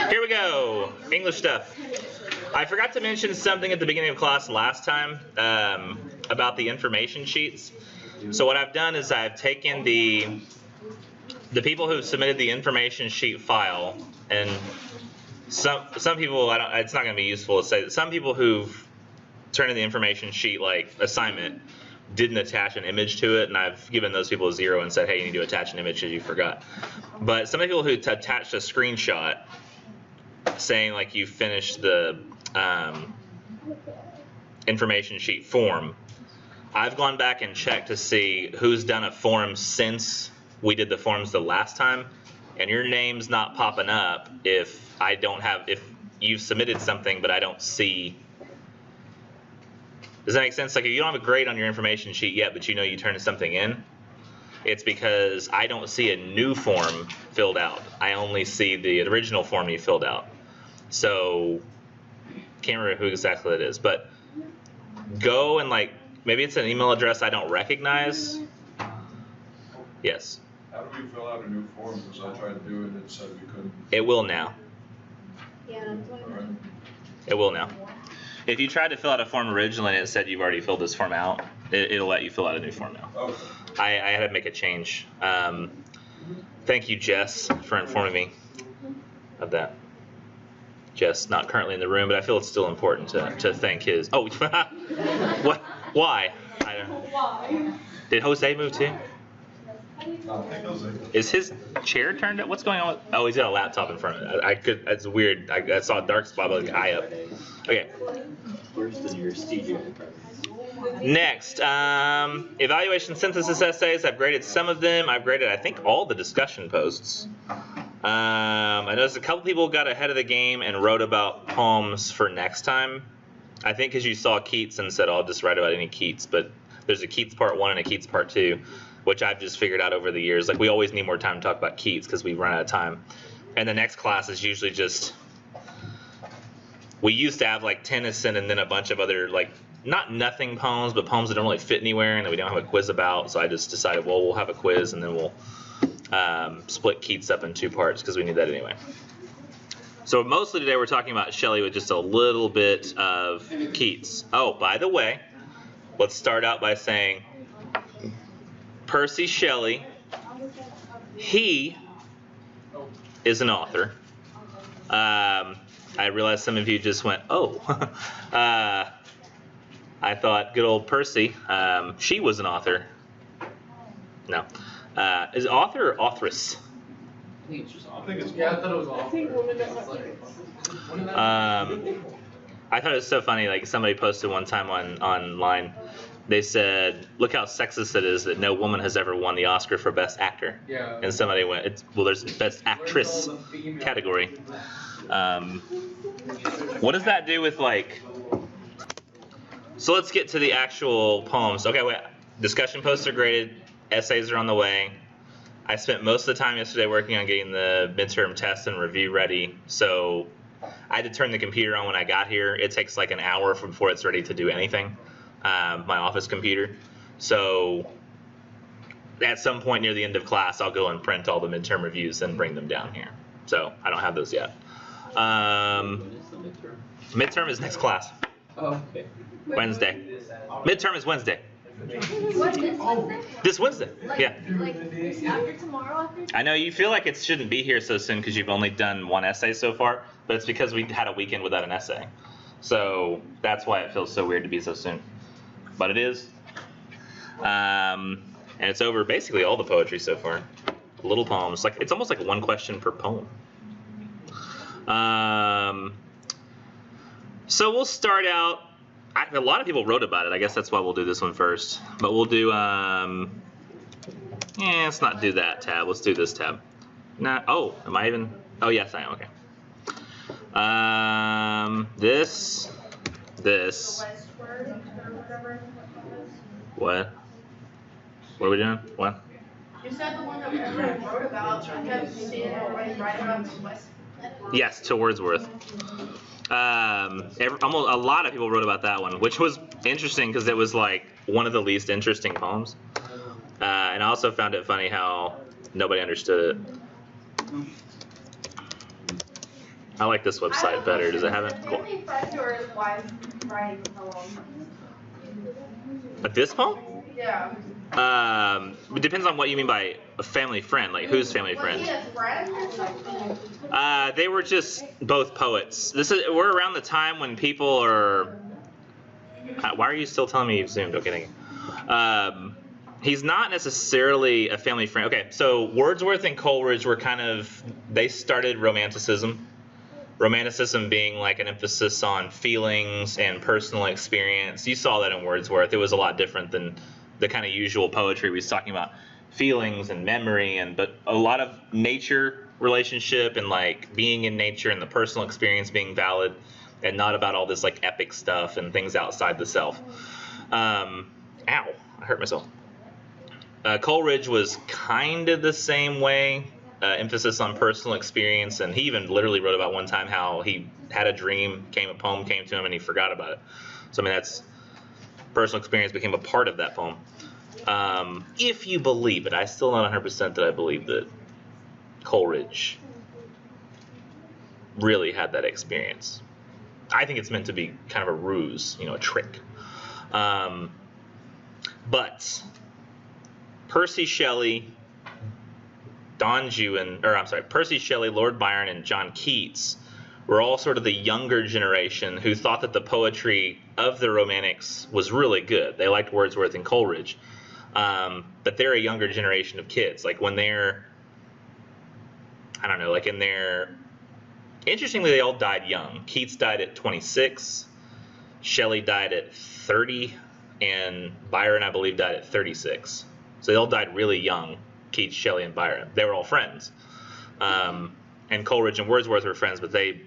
Here we go. English stuff. I forgot to mention something at the beginning of class last time about the information sheets. So what I've done is I've taken the people who submitted the information sheet file, and some people, it's not going to be useful to say that some people who've turned in the information sheet like assignment didn't attach an image to it, and I've given those people a 0 and said, hey, you need to attach an image because you forgot. But some people who attached a screenshot saying like you finished the information sheet form, I've gone back and checked to see who's done a form since we did the forms the last time, and your name's not popping up if you've submitted something but I don't see. Does that make sense? Like if you don't have a grade on your information sheet yet, but you know you turned something in, it's because I don't see a new form filled out. I only see the original form you filled out. So can't remember who exactly it is, but go and like, maybe it's an email address I don't recognize. Yes. How do we fill out a new form? Because I tried to do it and it said we couldn't. It will now. Yeah, that's what All right. It will now. If you tried to fill out a form originally and it said you've already filled this form out, it'll let you fill out a new form now. Okay. I had to make a change. Thank you, Jess, for informing me of that. Jess, not currently in the room, but I feel it's still important to thank his. Oh, what? Why? I don't know. Why? Did Jose move too? I think Jose. Is his chair turned up? What's going on? Oh, he's got a laptop in front of it. That's weird. I saw a dark spot with the eye up. Okay. Worse than your studio. Next, evaluation synthesis essays. I've graded some of them. I've graded, I think, all the discussion posts. I noticed a couple people got ahead of the game and wrote about poems for next time. I think because you saw Keats and said, I'll just write about any Keats. But there's a Keats part 1 and a Keats part 2, which I've just figured out over the years. Like, we always need more time to talk about Keats because we've run out of time. And the next class is usually just, we used to have like Tennyson and then a bunch of other, like, not nothing poems, but poems that don't really fit anywhere and that we don't have a quiz about. So I just decided, well, we'll have a quiz and then we'll split Keats up in 2 parts because we need that anyway. So mostly today we're talking about Shelley with just a little bit of Keats. Oh, by the way, let's start out by saying Percy Shelley, he is an author. I realize some of you just went, oh. I thought good old Percy, she was an author. No. Is it author or authoress? I think it's just I think it's. Yeah, I thought it was awful. I think women don't have I thought it was so funny. Like somebody posted one time online, they said, "Look how sexist it is that no woman has ever won the Oscar for Best Actor." Yeah. And somebody went, "Well, there's Best Actress category." What does that do with like? So let's get to the actual poems. Okay, wait. Discussion posts are graded. Essays are on the way. I spent most of the time yesterday working on getting the midterm test and review ready. So I had to turn the computer on when I got here. It takes like an hour before it's ready to do anything, my office computer. So at some point near the end of class, I'll go and print all the midterm reviews and bring them down here. So I don't have those yet. Midterm is next class. Oh, okay. Wednesday. Midterm is Wednesday. What, this Wednesday? This Wednesday. Like, Yeah. Like after tomorrow, after? I know you feel like it shouldn't be here so soon because you've only done 1 essay so far, but it's because we had a weekend without an essay. So that's why it feels so weird to be so soon. But it is. And it's over basically all the poetry so far. Little poems. Like it's almost like 1 question per poem. So we'll start out. A lot of people wrote about it. I guess that's why we'll do this one first. But we'll do, let's not do that tab. Let's do this tab. Nah, oh, am I even? Oh, yes, I am. Okay. This. What? What are we doing? What? You said the one that everyone wrote about. I kept seeing everybody write about the West. Yes, to Wordsworth. Almost a lot of people wrote about that one, which was interesting because it was like one of the least interesting poems. And I also found it funny how nobody understood it. I like this website better. Does it have it? Does Cool. any friend of yours wife writing poems? But this poem? Yeah. It depends on what you mean by a family friend. Like, who's family Was he friend? a friend or something? They were just both poets. We're around the time when people are. Why are you still telling me you've zoomed? Okay, thank you. He's not necessarily a family friend. Okay, so Wordsworth and Coleridge were they started Romanticism. Romanticism being like an emphasis on feelings and personal experience. You saw that in Wordsworth. It was a lot different than the kind of usual poetry we was talking about. Feelings and memory, but a lot of nature relationship and like being in nature and the personal experience being valid, and not about all this like epic stuff and things outside the self. Ow, I hurt myself. Coleridge was kind of the same way, emphasis on personal experience, and he even literally wrote about one time how he had a dream, a poem came to him, and he forgot about it. So I mean, that's personal experience became a part of that poem. If you believe it, I still not 100% that I believe that Coleridge really had that experience. I think it's meant to be kind of a ruse, a trick. But Percy Shelley, Percy Shelley, Lord Byron, and John Keats were all sort of the younger generation who thought that the poetry of the Romantics was really good. They liked Wordsworth and Coleridge. But they're a younger generation of kids. Like when they're, I don't know, like in their, interestingly, they all died young. Keats died at 26, Shelley died at 30, and Byron, I believe, died at 36. So they all died really young, Keats, Shelley, and Byron. They were all friends. And Coleridge and Wordsworth were friends, but they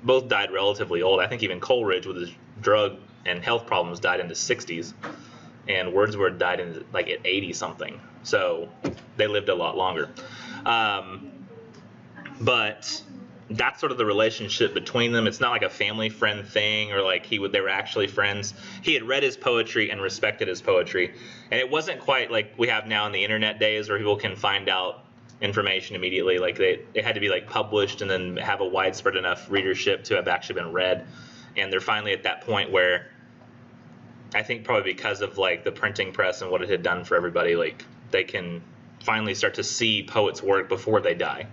both died relatively old. I think even Coleridge, with his drug and health problems, died in the 60s. And Wordsworth died in like at 80 something. So they lived a lot longer. But that's sort of the relationship between them. It's not like a family friend thing, or like they were actually friends. He had read his poetry and respected his poetry. And it wasn't quite like we have now in the internet days where people can find out information immediately. Like it had to be like published and then have a widespread enough readership to have actually been read. And they're finally at that point where, I think probably because of like the printing press and what it had done for everybody, like they can finally start to see poets' work before they die.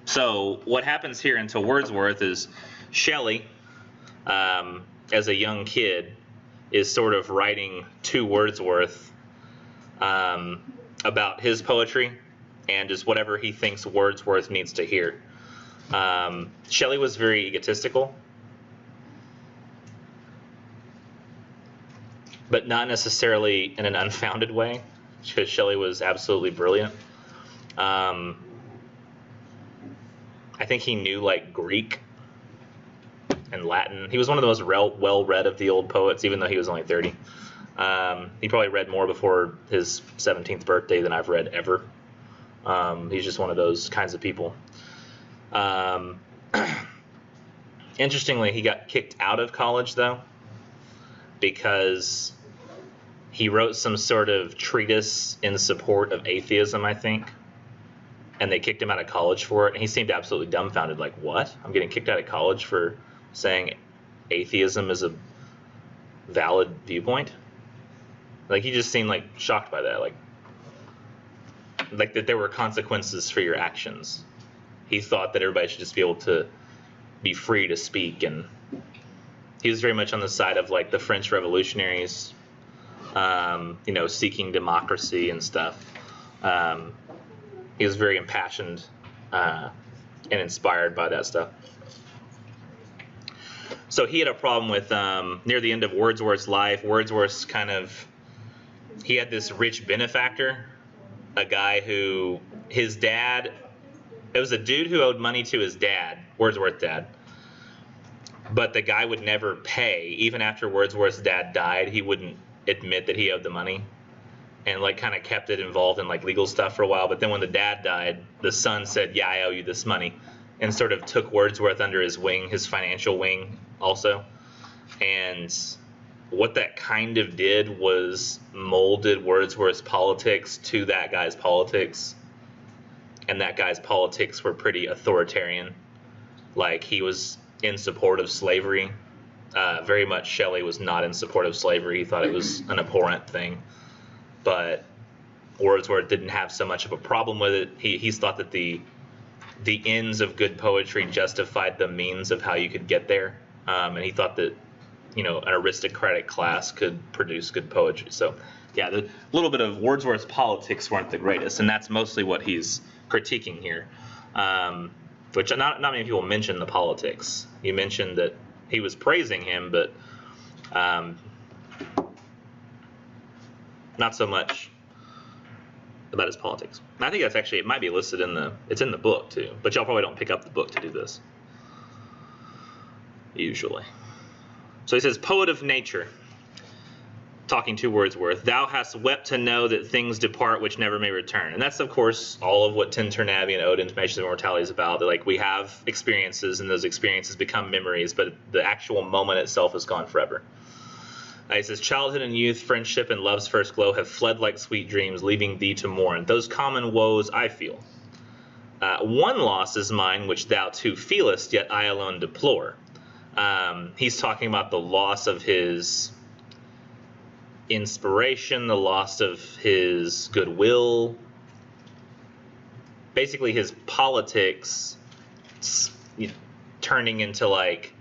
So what happens here into Wordsworth is Shelley, as a young kid, is sort of writing to Wordsworth about his poetry and just whatever he thinks Wordsworth needs to hear. Shelley was very egotistical, but not necessarily in an unfounded way, because Shelley was absolutely brilliant. I think he knew like Greek and Latin. He was one of the most well-read of the old poets, even though he was only 30. He probably read more before his 17th birthday than I've read ever. He's just one of those kinds of people. Interestingly, he got kicked out of college, though, because he wrote some sort of treatise in support of atheism, I think. And they kicked him out of college for it. And he seemed absolutely dumbfounded, like, what? I'm getting kicked out of college for saying atheism is a valid viewpoint? Like, he just seemed like shocked by that. Like that there were consequences for your actions. He thought that everybody should just be able to be free to speak. And he was very much on the side of like the French revolutionaries, seeking democracy and stuff. He was very impassioned and inspired by that stuff. So he had a problem with, near the end of Wordsworth's life, Wordsworth's he had this rich benefactor, a guy who, his dad, it was a dude who owed money to his dad, Wordsworth's dad, but the guy would never pay. Even after Wordsworth's dad died, he wouldn't admit that he owed the money, and like kind of kept it involved in like legal stuff for a while. But then when the dad died, the son said, yeah, I owe you this money, and sort of took Wordsworth under his wing, his financial wing also. And what that kind of did was molded Wordsworth's politics to that guy's politics. And that guy's politics were pretty authoritarian. like he was in support of slavery. Very much Shelley was not in support of slavery. He thought it was an abhorrent thing. But Wordsworth didn't have so much of a problem with it. He thought that the ends of good poetry justified the means of how you could get there. And he thought that, an aristocratic class could produce good poetry. So, yeah, a little bit of Wordsworth's politics weren't the greatest, and that's mostly what he's critiquing here. Which not many people mention the politics. You mentioned that he was praising him, but not so much about his politics. And I think that's actually, it might be listed it's in the book too, but y'all probably don't pick up the book to do this. Usually. So he says, poet of nature, talking to Wordsworth, thou hast wept to know that things depart which never may return. And that's, of course, all of what Tintern Abbey and Ode into Intimations of Immortality is about. That, like, we have experiences, and those experiences become memories, but the actual moment itself is gone forever. He says, childhood and youth, friendship and love's first glow have fled like sweet dreams, leaving thee to mourn. Those common woes I feel. One loss is mine, which thou too feelest, yet I alone deplore. He's talking about the loss of his inspiration, the loss of his goodwill, basically his politics turning into like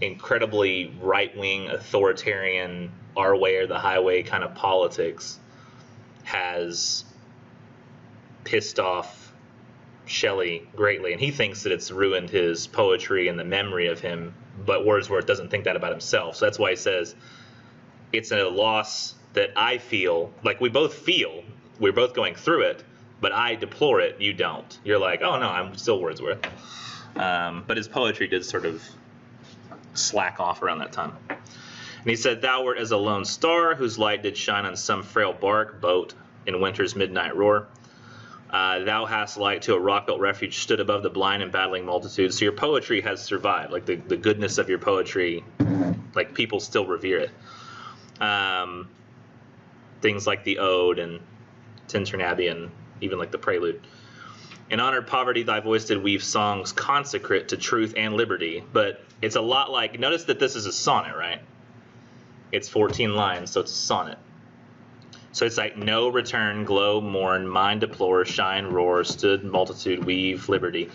incredibly right-wing, authoritarian, our way or the highway kind of politics has pissed off Shelley greatly, and he thinks that it's ruined his poetry and the memory of him, but Wordsworth doesn't think that about himself. So that's why he says, it's a loss that I feel, like we both feel, we're both going through it, but I deplore it, you don't. You're like, oh no, I'm still Wordsworth. But his poetry did sort of slack off around that time. And he said, thou wert as a lone star, whose light did shine on some frail bark, boat, in winter's midnight roar. Thou hast light to a rock-built refuge, stood above the blind and battling multitudes. So your poetry has survived. Like the goodness of your poetry, like people still revere it. Things like the Ode and Tintern Abbey and even like the Prelude. In honored poverty, thy voice did weave songs consecrate to truth and liberty. But it's a lot like, notice that this is a sonnet, right? It's 14 lines, so it's a sonnet. So it's like, no return, glow, mourn, mind deplore, shine, roar, stood, multitude, weave, liberty.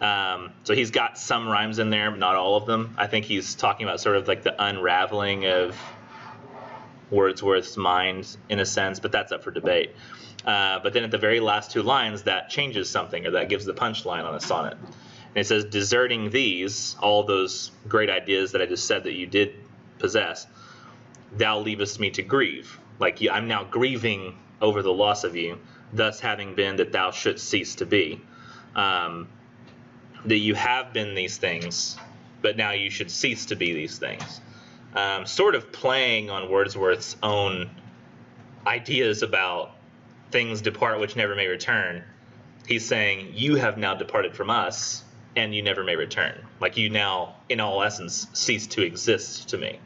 So he's got some rhymes in there, but not all of them. I think he's talking about sort of like the unraveling of Wordsworth's mind in a sense, but that's up for debate. But then at the very last two lines, that changes something, or that gives the punchline on a sonnet. And it says, deserting these, all those great ideas that I just said that you did possess, thou leavest me to grieve. Like, I'm now grieving over the loss of you, thus having been that thou shouldst cease to be. That you have been these things, but now you should cease to be these things. Sort of playing on Wordsworth's own ideas about things depart which never may return. He's saying, you have now departed from us, and you never may return. Like, you now, in all essence, cease to exist to me.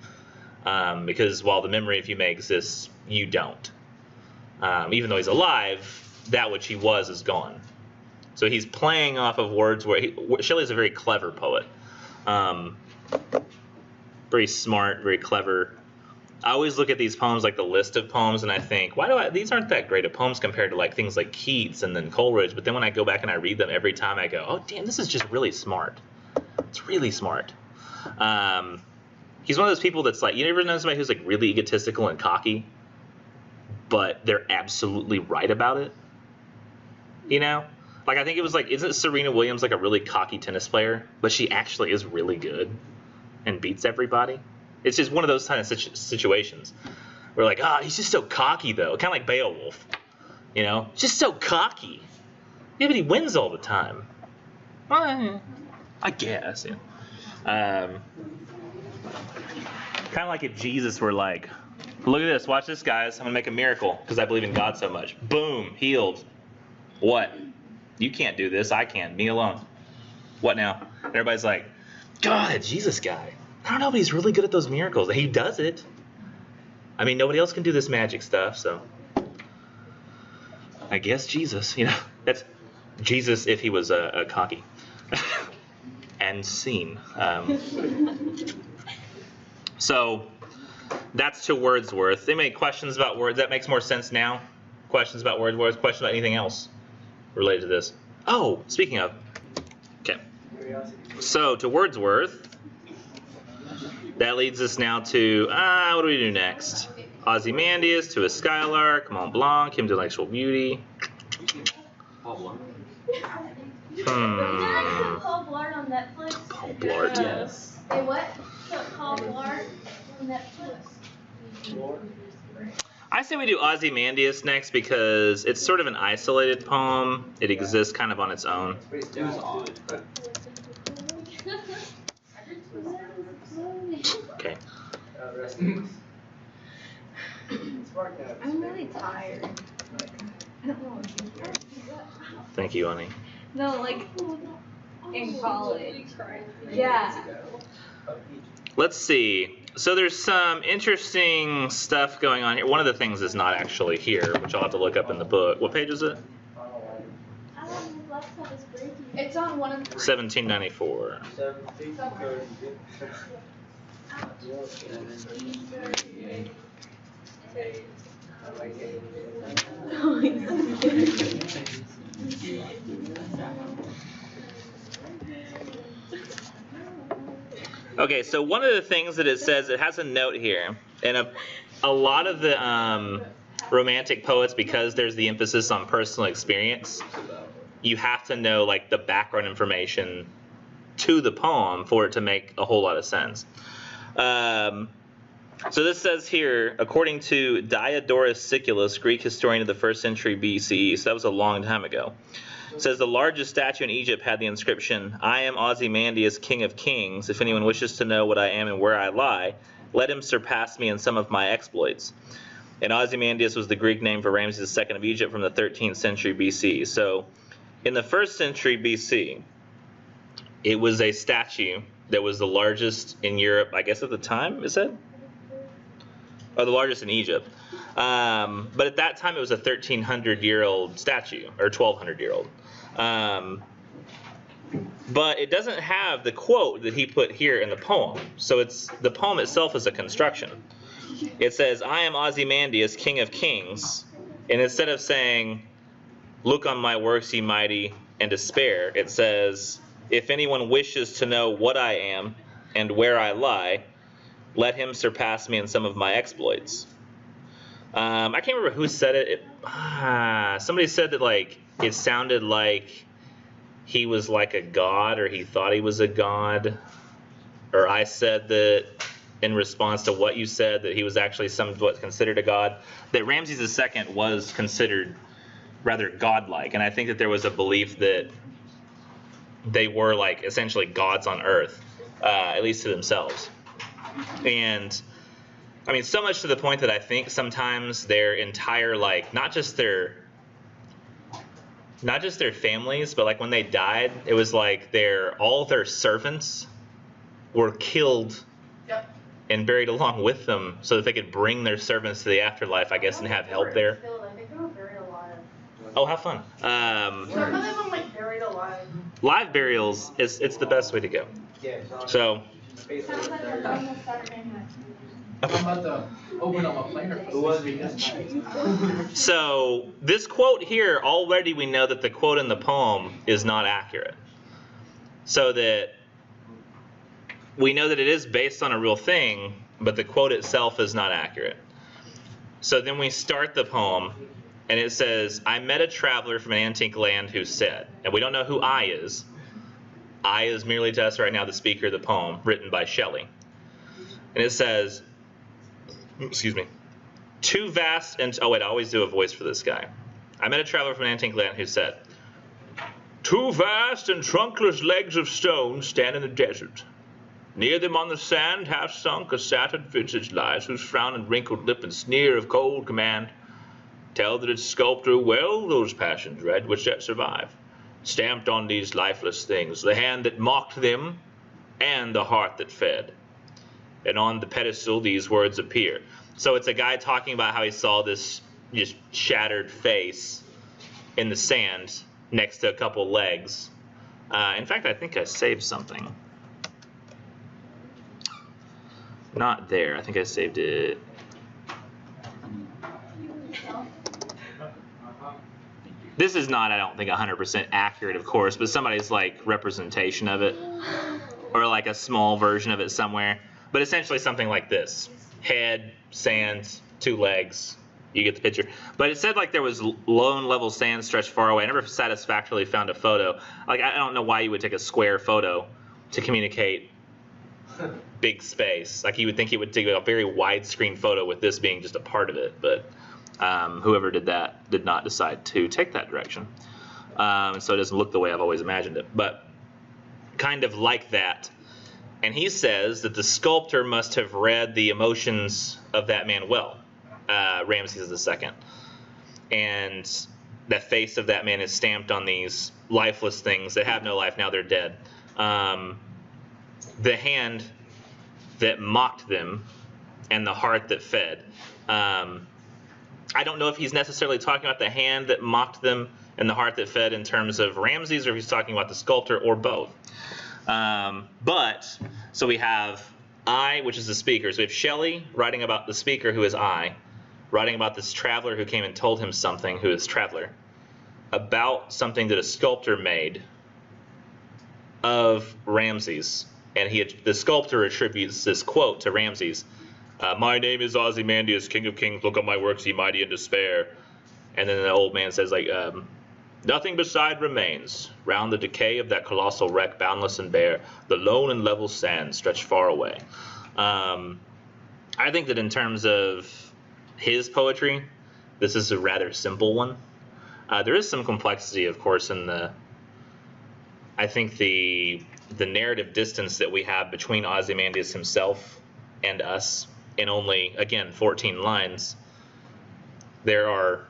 Because while the memory of you may exist, you don't. Even though he's alive, that which he was is gone. So he's playing off of Wordsworth. Shelley's a very clever poet. Very smart, very clever. I always look at these poems, like the list of poems, and I think, these aren't that great of poems compared to like things like Keats and then Coleridge. But then when I go back and I read them every time, I go, oh damn, this is just really smart. It's really smart. He's one of those people that's like, you ever know somebody who's like really egotistical and cocky, but they're absolutely right about it? You know? Like, I think it was like, isn't Serena Williams like a really cocky tennis player, but she actually is really good and beats everybody? It's just one of those kind of situations where like, he's just so cocky though. Kind of like Beowulf, you know? Just so cocky. Yeah, but he wins all the time. Well, I guess, yeah. Kind of like if Jesus were like, look at this, watch this, guys. I'm going to make a miracle because I believe in God so much. Boom, healed. What? You can't do this. I can. Me alone. What now? And everybody's like, God, that Jesus guy. I don't know, but he's really good at those miracles. He does it. I mean, nobody else can do this magic stuff, so I guess Jesus, you know. That's Jesus if he was a cocky. and scene. So that's to Wordsworth. Any questions about Words? That makes more sense now. Questions about Wordsworth? Questions about anything else related to this? Oh, speaking of. Okay. So to Wordsworth. That leads us now to, what do we do next? Ozymandias to a Skylark, Mont Blanc, Hymn to Intellectual Beauty. Paul Paul Blart on Netflix. Paul Blart. Yes. Hey, what? Paul Blart on Netflix. I say we do Ozymandias next because it's sort of an isolated poem. It exists kind of on its own. It was odd. Okay. I'm really tired. I don't know. Thank you, honey. No, like in college. Yeah. Let's see. So there's some interesting stuff going on here. One of the things is not actually here, which I'll have to look up in the book. What page is it? It's on one of the 1794. Okay, so one of the things that it says, it has a note here, and a lot of the romantic poets, because there's the emphasis on personal experience, you have to know like the background information to the poem for it to make a whole lot of sense. So this says here, according to Diodorus Siculus, Greek historian of the 1st century BCE, so that was a long time ago, it says the largest statue in Egypt had the inscription, I am Ozymandias, king of kings. If anyone wishes to know what I am and where I lie, let him surpass me in some of my exploits. And Ozymandias was the Greek name for Ramses II of Egypt from the 13th century BC. So in the 1st century BC, it was a statue that was the largest in Europe, I guess at the time, is it? Or the largest in Egypt. But at that time, it was a 1,300-year-old statue, or 1,200-year-old. But it doesn't have the quote that he put here in the poem. So the poem itself is a construction. It says, I am Ozymandias, king of kings. And instead of saying, look on my works, ye mighty, and despair, it says, if anyone wishes to know what I am and where I lie, let him surpass me in some of my exploits. I can't remember who said it. Somebody said that like it sounded like he was like a god, or he thought he was a god. Or I said that in response to what you said, that he was actually somewhat considered a god. That Ramses II was considered rather godlike, and I think that there was a belief that they were like essentially gods on earth, at least to themselves. And I mean, so much to the point that I think sometimes their entire, like, not just their families, but like when they died, it was like all their servants were killed and buried along with them so that they could bring their servants to the afterlife, I guess, and have help there. I think they were buried alive. Oh, have fun. Some of them were like buried alive. Live burials, it's the best way to go. So. Sounds like a normal Saturday night. I'm about to open up a player for this. So this quote here, already we know that the quote in the poem is not accurate. So that we know that it is based on a real thing, but the quote itself is not accurate. So then we start the poem, and it says, I met a traveler from an antique land who said, and we don't know who I is. I is merely to us right now the speaker of the poem, written by Shelley. And it says, excuse me, too vast and, oh wait, I always do a voice for this guy. I met a traveler from an antique land who said, two vast and trunkless legs of stone stand in the desert. Near them on the sand, half sunk, a satyred visage lies, whose frown and wrinkled lip and sneer of cold command tell that its sculptor well those passions read which yet survive. Stamped on these lifeless things, the hand that mocked them and the heart that fed. And on the pedestal these words appear. So it's a guy talking about how he saw this just shattered face in the sand next to a couple legs In fact, I think I saved something. Not there. I think I saved it. This is not, I don't think, 100% accurate, of course, but somebody's like representation of it, or like a small version of it somewhere. But essentially something like this: head, sand, 2 legs. You get the picture. But it said like there was lone level sand stretched far away. I never satisfactorily found a photo. Like I don't know why you would take a square photo to communicate big space. Like you would think you would take a very widescreen photo with this being just a part of it, but whoever did that did not decide to take that direction. So it doesn't look the way I've always imagined it, but kind of like that. And he says that the sculptor must have read the emotions of that man well, Ramses II. And the face of that man is stamped on these lifeless things that have no life, now they're dead. The hand that mocked them and the heart that fed. I don't know if he's necessarily talking about the hand that mocked them and the heart that fed in terms of Ramses, or if he's talking about the sculptor, or both. So we have I, which is the speaker. So we have Shelley writing about the speaker, who is I, writing about this traveler who came and told him something, who is traveler, about something that a sculptor made of Ramses. And the sculptor attributes this quote to Ramses. My name is Ozymandias, King of Kings. Look on my works, ye mighty in despair. And then the old man says, like, nothing beside remains. Round the decay of that colossal wreck, boundless and bare, the lone and level sand stretched far away. I think that in terms of his poetry, this is a rather simple one. There is some complexity, of course, in I think the narrative distance that we have between Ozymandias himself and us in only, again, 14 lines. There are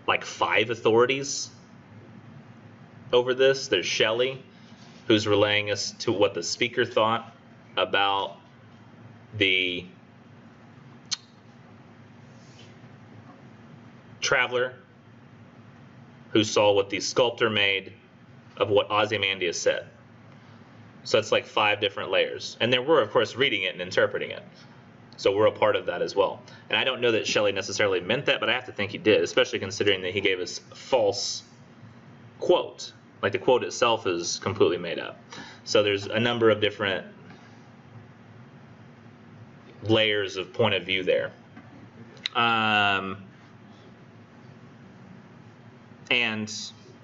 like 5 authorities over this. There's Shelley, who's relaying us to what the speaker thought about the traveler, who saw what the sculptor made of what Ozymandias said. So it's like 5 different layers. And then we're, of course, reading it and interpreting it. So we're a part of that as well. And I don't know that Shelley necessarily meant that, but I have to think he did, especially considering that he gave us a false quote. Like the quote itself is completely made up. So there's a number of different layers of point of view there. And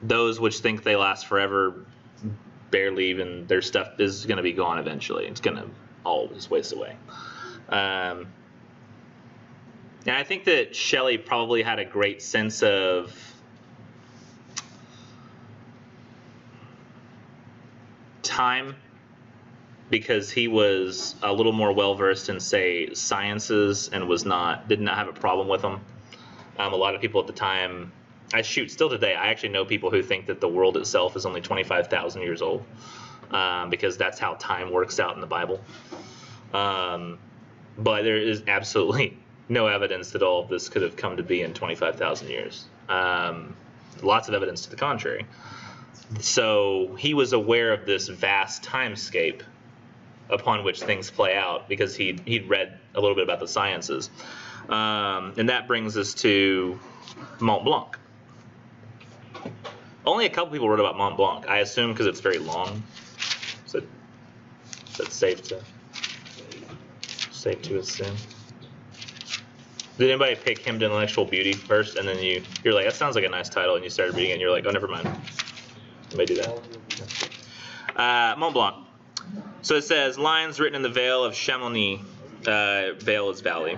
those which think they last forever, barely even, their stuff is going to be gone eventually. It's going to all just waste away. And I think that Shelley probably had a great sense of time, because he was a little more well-versed in, say, sciences, and did not have a problem with them. A lot of people at the time, still today, I actually know people who think that the world itself is only 25,000 years old, because that's how time works out in the Bible. But there is absolutely no evidence that all of this could have come to be in 25,000 years. Lots of evidence to the contrary. So he was aware of this vast timescape upon which things play out, because he'd read a little bit about the sciences. And that brings us to Mont Blanc. Only a couple people wrote about Mont Blanc, I assume because it's very long. So that's safe to assume. Did anybody pick Hymn to Intellectual Beauty first, and then you're like, that sounds like a nice title, and you started reading it, and you're like, oh, never mind. Anybody do that? Mont Blanc. So it says, lines written in the Vale of Chamonix. Vale is valley.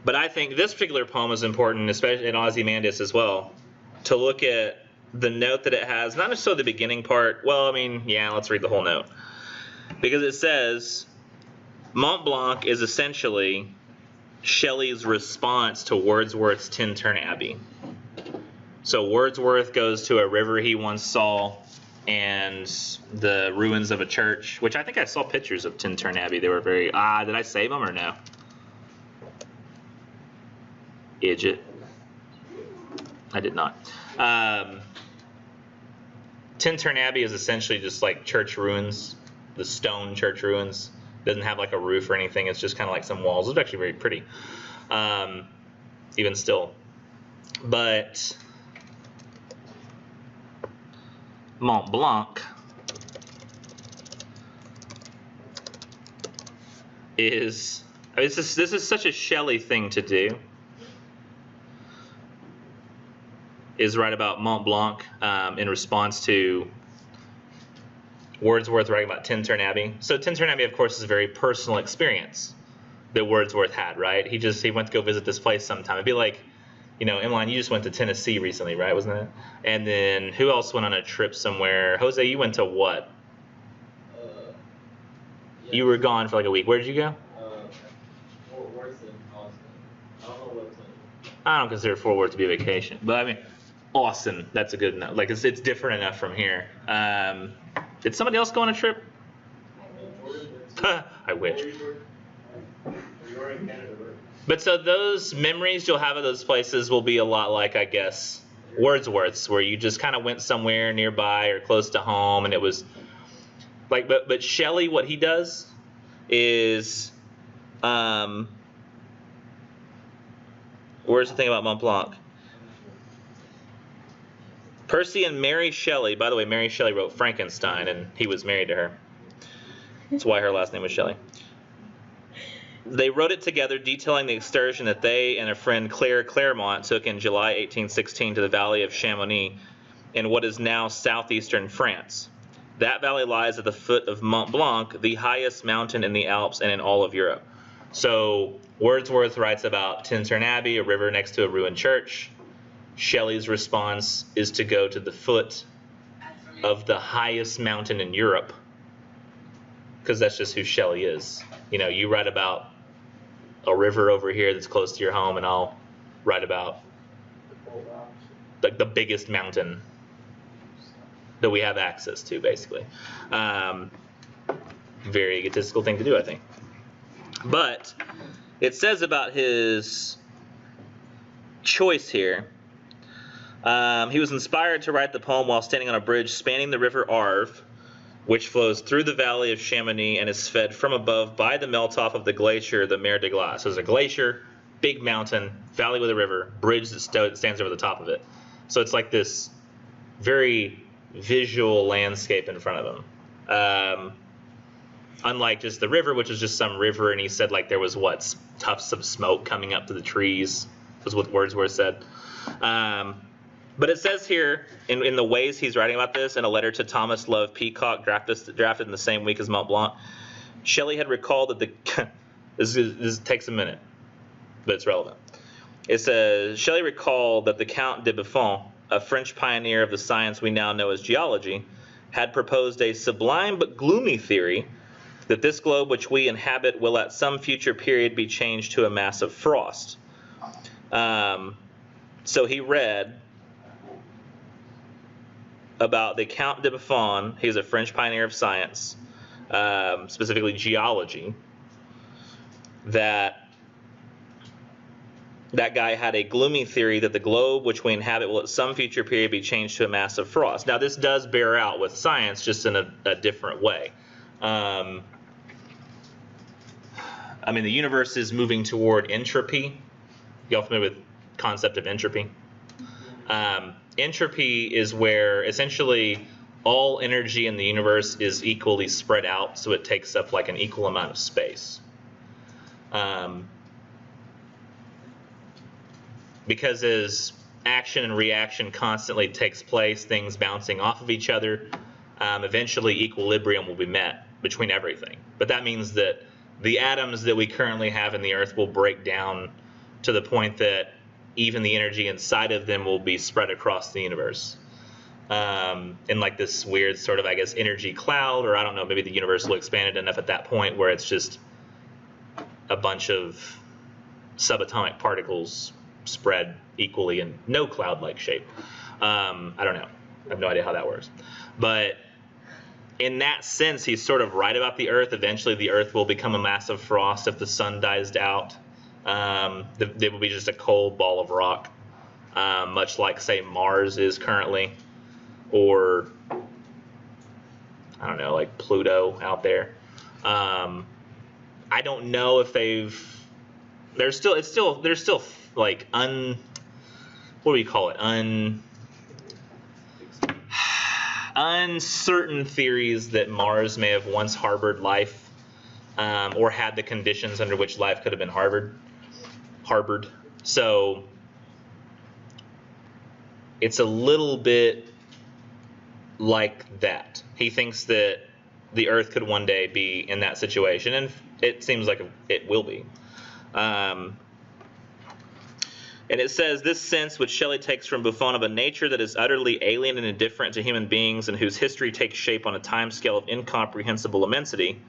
But I think this particular poem is important, especially in Ozymandias as well, to look at the note that it has, not necessarily the beginning part. Well, I mean, yeah, let's read the whole note. Because it says, Mont Blanc is essentially Shelley's response to Wordsworth's Tintern Abbey. So Wordsworth goes to a river he once saw and the ruins of a church, which I think I saw pictures of Tintern Abbey. They were very, did I save them or no? Idiot. I did not. Tintern Abbey is essentially just like church ruins, the stone church ruins. Doesn't have like a roof or anything. It's just kind of like some walls. It's actually very pretty, even still. But Mont Blanc is, I mean, this is such a Shelley thing to do, is write about Mont Blanc in response to Wordsworth writing about Tintern Abbey. So Tintern Abbey, of course, is a very personal experience that Wordsworth had, right? He went to go visit this place sometime. It'd be like, you know, Emmeline, you just went to Tennessee recently, right? Wasn't it? And then who else went on a trip somewhere? Jose, you went to what? Yeah. You were gone for like a week. Where did you go? Fort Worth and Austin. I don't know what to. I don't consider Fort Worth to be a vacation, but I mean, Austin, that's a good enough. Like it's different enough from here. Did somebody else go on a trip? I wish. You're in Canada, right? But so those memories you'll have of those places will be a lot like, I guess, Wordsworth's, where you just kind of went somewhere nearby or close to home, and it was like. But Shelley, what he does is, where's the thing about Mont Blanc? Percy and Mary Shelley. By the way, Mary Shelley wrote Frankenstein, and he was married to her. That's why her last name was Shelley. They wrote it together, detailing the excursion that they and their friend Claire Claremont took in July 1816 to the valley of Chamonix in what is now southeastern France. That valley lies at the foot of Mont Blanc, the highest mountain in the Alps and in all of Europe. So Wordsworth writes about Tintern Abbey, a river next to a ruined church. Shelley's response is to go to the foot of the highest mountain in Europe, because that's just who Shelley is. You know, you write about a river over here that's close to your home, and I'll write about like the biggest mountain that we have access to, basically. Very egotistical thing to do, I think. But it says about his choice here, he was inspired to write the poem while standing on a bridge spanning the river Arve, which flows through the valley of Chamonix and is fed from above by the melt-off of the glacier, the Mer de Glace. So there's a glacier, big mountain, valley with a river, bridge that stands over the top of it. So it's like this very visual landscape in front of him. Unlike just the river, which was just some river, and he said like there was tufts of smoke coming up to the trees, was what Wordsworth said. But it says here, in the ways he's writing about this, in a letter to Thomas Love Peacock, drafted in the same week as Mont Blanc, Shelley had recalled that this takes a minute, but it's relevant. It says, Shelley recalled that the Count de Buffon, a French pioneer of the science we now know as geology, had proposed a sublime but gloomy theory that this globe which we inhabit will at some future period be changed to a mass of frost. So he read about the Count de Buffon. He was a French pioneer of science, specifically geology, that guy had a gloomy theory that the globe which we inhabit will at some future period be changed to a mass of frost. Now this does bear out with science, just in a different way. I mean, the universe is moving toward entropy. Y'all familiar with the concept of entropy? Entropy is where essentially all energy in the universe is equally spread out, so it takes up like an equal amount of space. Because as action and reaction constantly takes place, things bouncing off of each other, eventually equilibrium will be met between everything. But that means that the atoms that we currently have in the Earth will break down to the point that even the energy inside of them will be spread across the universe. In like this weird sort of, I guess, energy cloud, or I don't know, maybe the universe will expand enough at that point where it's just a bunch of subatomic particles spread equally in no cloud-like shape. I don't know. I have no idea how that works. But in that sense, he's sort of right about the Earth. Eventually, the Earth will become a mass of frost if the sun dies out. It will be just a cold ball of rock, much like, say, Mars is currently, or I don't know, like Pluto out there. I don't know if there's still like what do we call it? Uncertain theories that Mars may have once harbored life, or had the conditions under which life could have been harbored. So it's a little bit like that. He thinks that the Earth could one day be in that situation, and it seems like it will be. And it says, this sense, which Shelley takes from Buffon of a nature that is utterly alien and indifferent to human beings and whose history takes shape on a timescale of incomprehensible immensity,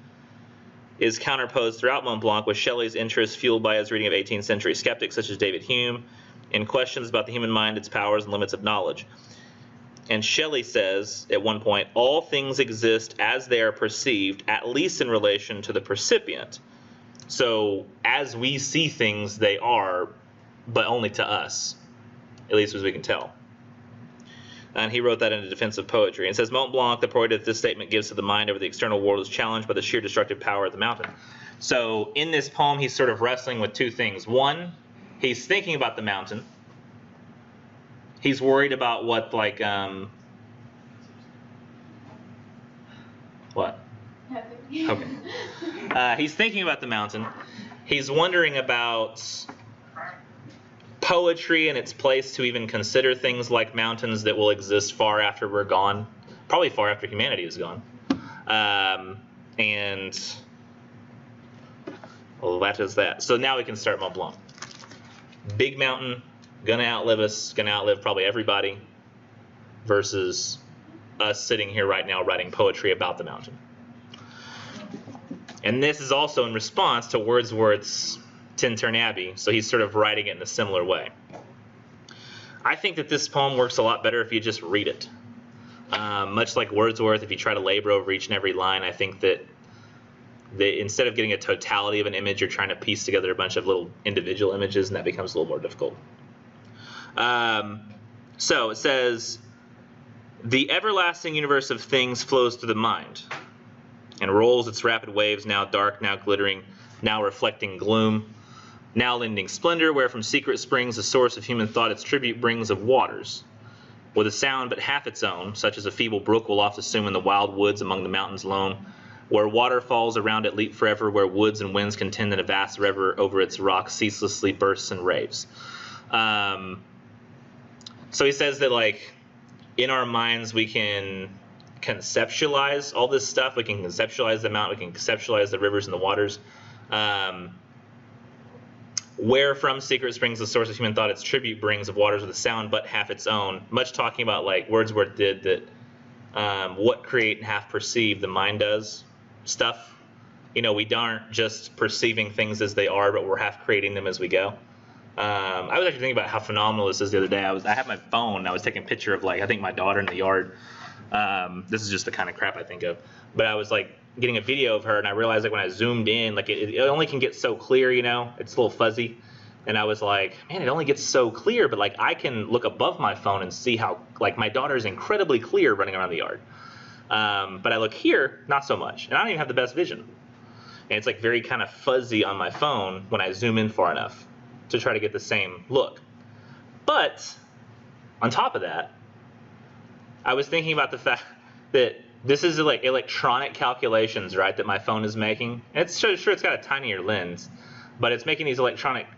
is counterposed throughout Mont Blanc with Shelley's interest fueled by his reading of 18th century skeptics such as David Hume in questions about the human mind, its powers, and limits of knowledge. And Shelley says, at one point, all things exist as they are perceived, at least in relation to the percipient. So as we see things, they are, but only to us, at least as we can tell. And he wrote that in a defense of poetry. And it says, Mont Blanc, the poet that this statement gives to the mind over the external world, is challenged by the sheer destructive power of the mountain. So in this poem, he's sort of wrestling with two things. One, he's thinking about the mountain. He's worried about what, like, what? Okay. He's thinking about the mountain. He's wondering about poetry and its place to even consider things like mountains that will exist far after we're gone, probably far after humanity is gone. And well, that is that. So now we can start Mont Blanc. Big mountain, gonna outlive us, gonna outlive probably everybody, versus us sitting here right now writing poetry about the mountain. And this is also in response to Wordsworth's Tintern Abbey, so he's sort of writing it in a similar way. I think that this poem works a lot better if you just read it. Much like Wordsworth, if you try to labor over each and every line, I think that instead of getting a totality of an image, you're trying to piece together a bunch of little individual images, and that becomes a little more difficult. So it says, the everlasting universe of things flows through the mind and rolls its rapid waves, now dark, now glittering, now reflecting gloom, now lending splendor, where from secret springs the source of human thought its tribute brings of waters, with a sound but half its own, such as a feeble brook will oft assume in the wild woods among the mountains lone, where waterfalls around it leap forever, where woods and winds contend, and a vast river over its rocks ceaselessly bursts and raves. So he says that, like, in our minds we can conceptualize all this stuff. We can conceptualize the mountain, we can conceptualize the rivers and the waters. Where from secret springs the source of human thought its tribute brings of waters with a sound but half its own. Much talking about, like Wordsworth did, that what create and half perceive the mind does stuff. You know, we aren't just perceiving things as they are, but we're half creating them as we go. I was actually thinking about how phenomenal this is the other day. I had my phone and I was taking a picture of, like, I think my daughter in the yard. This is just the kind of crap I think of. But I was, like, getting a video of her, and I realized, like, when I zoomed in, like, it only can get so clear, you know? It's a little fuzzy. And I was like, man, it only gets so clear, but, like, I can look above my phone and see how, like, my daughter is incredibly clear running around the yard. But I look here, not so much. And I don't even have the best vision. And it's, like, very kind of fuzzy on my phone when I zoom in far enough to try to get the same look. But on top of that, I was thinking about the fact that this is, like, electronic calculations, right, that my phone is making. And it's sure it's got a tinier lens, but it's making these electronic,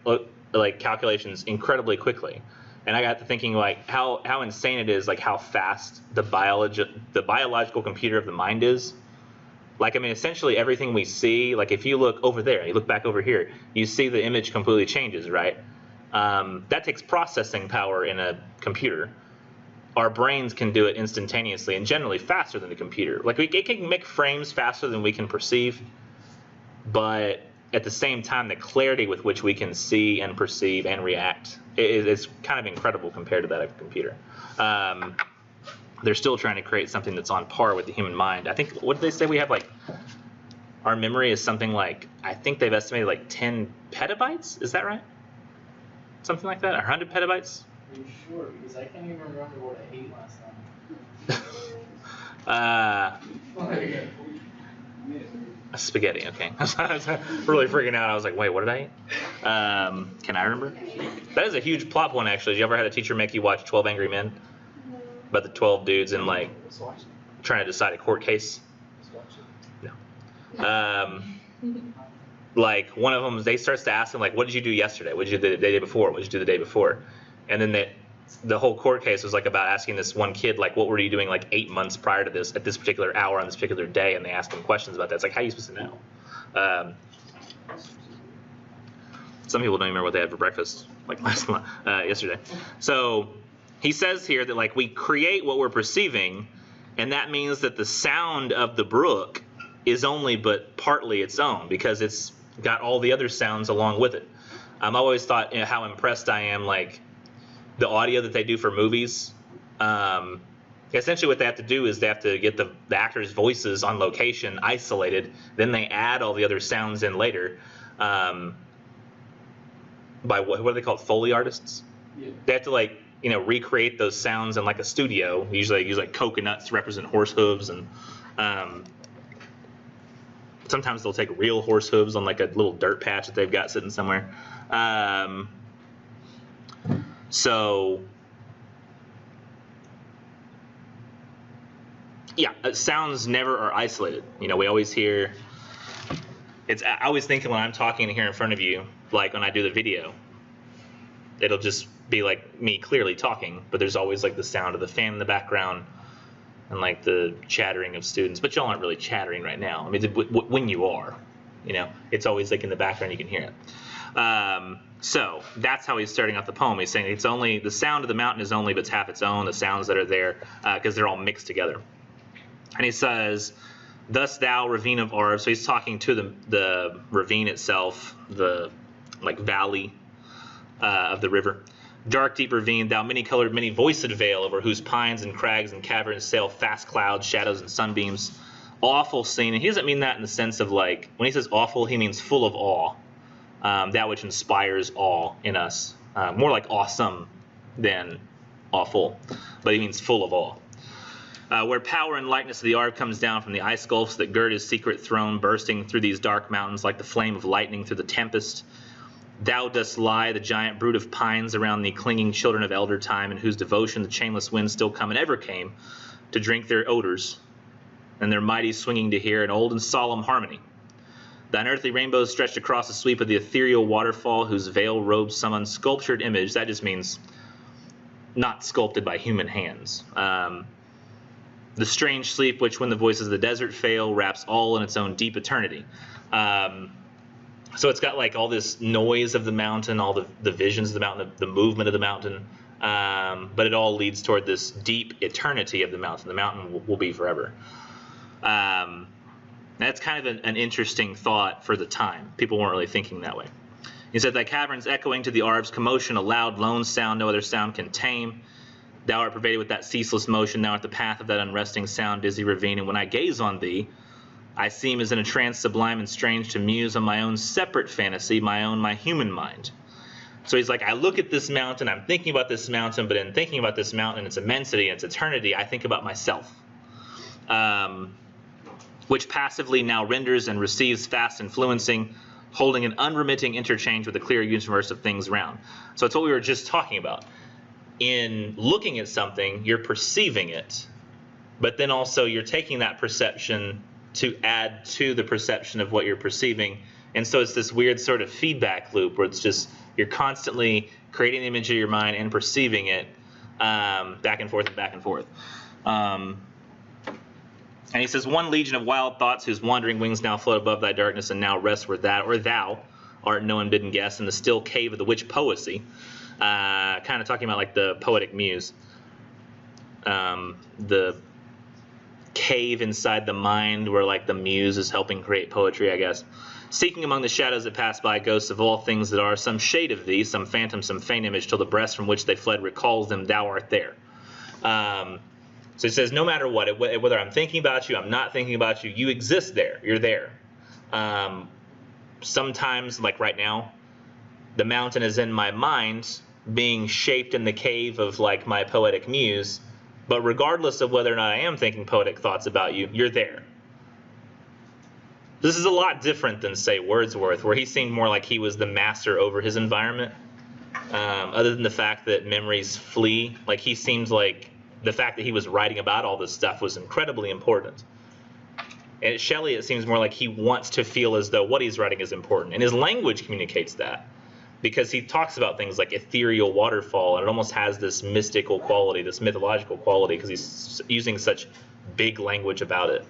like, calculations incredibly quickly. And I got to thinking, like, how insane it is, like, how fast the biological computer of the mind is. Like, I mean, essentially everything we see, like, if you look over there, you look back over here, you see the image completely changes, right? That takes processing power in a computer. Our brains can do it instantaneously and generally faster than the computer. Like, it can make frames faster than we can perceive, but at the same time, the clarity with which we can see and perceive and react is kind of incredible compared to that of a computer. They're still trying to create something that's on par with the human mind. I think, what did they say? We have, like, our memory is something like, I think they've estimated, like, 10 petabytes? Is that right? Something like that? Or 100 petabytes? Are you sure? Because I can't even remember what I ate last time. Spaghetti, okay. I was really freaking out. I was like, wait, what did I eat? Can I remember? That is a huge plot point, actually. Did you ever had a teacher make you watch 12 Angry Men? About the 12 dudes and, like, trying to decide a court case? No. Like, one of them, they starts to ask him, like, what did you do yesterday? What did you do the day before? What did you do the day before? And then the whole court case was, like, about asking this one kid, like, what were you doing, like, 8 months prior to this, at this particular hour on this particular day? And they asked him questions about that. It's like, how are you supposed to know? Some people don't even remember what they had for breakfast, like yesterday. So he says here that, like, we create what we're perceiving, and that means that the sound of the brook is only but partly its own, because it's got all the other sounds along with it. I've always thought, you know, how impressed I am, like, the audio that they do for movies. Essentially what they have to do is they have to get the actors' voices on location isolated, then they add all the other sounds in later. By what do they call it? Foley artists? Yeah. They have to, like, you know, recreate those sounds in, like, a studio. Usually they use, like, coconuts to represent horse hooves, and sometimes they'll take real horse hooves on, like, a little dirt patch that they've got sitting somewhere. So yeah, sounds never are isolated. You know, we always hear. I always think when I'm talking here in front of you, like when I do the video, it'll just be like me clearly talking, but there's always like the sound of the fan in the background and like the chattering of students. But y'all aren't really chattering right now. I mean, when you are, you know, it's always like in the background, you can hear it. So that's how he's starting off the poem. He's saying it's only the sound of the mountain is only but it's half its own. The sounds that are there because they're all mixed together. And he says, "Thus thou ravine of Arve." So he's talking to the ravine itself, the like valley of the river. "Dark deep ravine, thou many-colored, many-voiced vale, over whose pines and crags and caverns sail fast clouds, shadows, and sunbeams. Awful scene." And he doesn't mean that in the sense of like, when he says awful, he means full of awe. That which inspires awe in us. More like awesome than awful, but he means full of awe. "Where power and likeness of the Arve comes down from the ice gulfs that gird his secret throne, bursting through these dark mountains like the flame of lightning through the tempest. Thou dost lie, the giant brood of pines around the clinging children of elder time, in whose devotion the chainless winds still come and ever came to drink their odors, and their mighty swinging to hear an old and solemn harmony. Thine earthly rainbows stretched across the sweep of the ethereal waterfall, whose veil robes some unsculptured image." That just means not sculpted by human hands. "The strange sleep which, when the voices of the desert fail, wraps all in its own deep eternity." So it's got like all this noise of the mountain, all the visions of the mountain, the movement of the mountain, but it all leads toward this deep eternity of the mountain. The mountain will be forever. That's kind of an interesting thought for the time. People weren't really thinking that way. He said, "Thy caverns echoing to the Arve's commotion, a loud, lone sound no other sound can tame. Thou art pervaded with that ceaseless motion, thou art the path of that unresting sound, dizzy ravine, and when I gaze on thee, I seem as in a trance sublime and strange to muse on my own separate fantasy, my human mind." So he's like, I look at this mountain, I'm thinking about this mountain, but in thinking about this mountain, its immensity and its eternity, I think about myself. Which passively now renders and receives fast influencing, holding an unremitting interchange with the clear universe of things round. So it's what we were just talking about. In looking at something, you're perceiving it, but then also you're taking that perception to add to the perception of what you're perceiving. And so it's this weird sort of feedback loop where it's just you're constantly creating the image of your mind and perceiving it back and forth and back and forth. And he says, "One legion of wild thoughts whose wandering wings now float above thy darkness and now rest where thou art no unbidden guest in the still cave of the witch poesy." Kind of talking about like the poetic muse. The cave inside the mind where like the muse is helping create poetry, I guess. "Seeking among the shadows that pass by, ghosts of all things that are, some shade of thee, some phantom, some faint image, till the breast from which they fled recalls them, thou art there." So he says, no matter what, whether I'm thinking about you, I'm not thinking about you, you exist there. You're there. Sometimes, like right now, the mountain is in my mind being shaped in the cave of like my poetic muse, but regardless of whether or not I am thinking poetic thoughts about you, you're there. This is a lot different than, say, Wordsworth, where he seemed more like he was the master over his environment. Other than the fact that memories flee, like he seems like the fact that he was writing about all this stuff was incredibly important. And Shelley, it seems more like he wants to feel as though what he's writing is important. And his language communicates that, because he talks about things like ethereal waterfall, and it almost has this mystical quality, this mythological quality, because he's using such big language about it.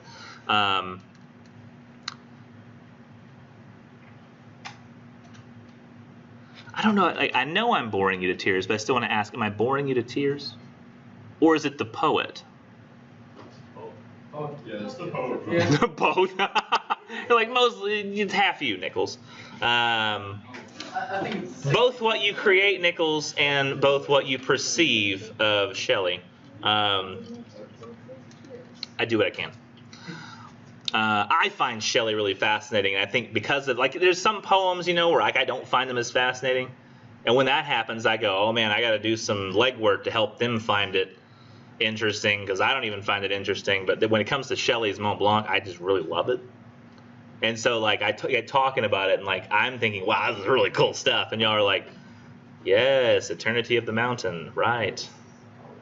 I don't know. I know I'm boring you to tears, but I still want to ask, am I boring you to tears? Or is it the poet? Oh, Yeah, it's the poet. Yeah. Both. Like mostly, it's half you, Nichols. I think it's Both what you create, Nichols, and both what you perceive of Shelley. I do what I can. I find Shelley really fascinating, and I think because of, like, there's some poems, you know, where like I don't find them as fascinating, and when that happens, I go, oh man, I got to do some legwork to help them find it interesting, because I don't even find it interesting. But when it comes to Shelley's Mont Blanc, I just really love it. And so, like, I get talking about it, and like I'm thinking, wow, this is really cool stuff, and y'all are like, yes, Eternity of the Mountain, right?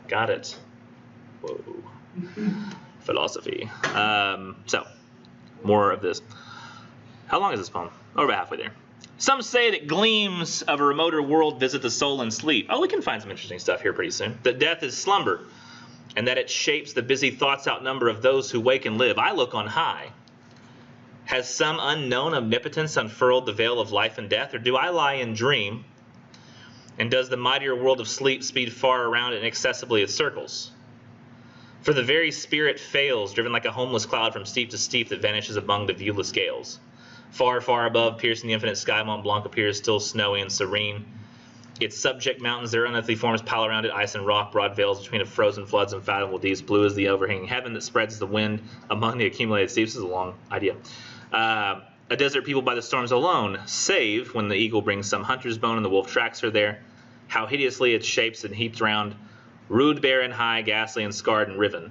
Got it. Whoa. Philosophy. So, more of this. How long is this poem? Oh, about halfway there. Some say that gleams of a remoter world visit the soul in sleep. Oh, we can find some interesting stuff here pretty soon. That death is slumber, and that it shapes the busy thoughts outnumber of those who wake and live. I look on high. Has some unknown omnipotence unfurled the veil of life and death, or do I lie and dream? And does the mightier world of sleep speed far around it inaccessibly it circles? For the very spirit fails, driven like a homeless cloud from steep to steep that vanishes among the viewless gales. Far, far above, piercing the infinite sky, Mont Blanc appears still snowy and serene. Its subject mountains, their unearthly forms pile around it, ice and rock, broad veils between of frozen floods, unfathomable deeps, blue as the overhanging heaven that spreads the wind among the accumulated steeps. This is a long idea. A desert people by the storms alone, save when the eagle brings some hunter's bone and the wolf tracks her there. How hideously its shapes and heaps round, rude, bare, and high, ghastly, and scarred, and riven.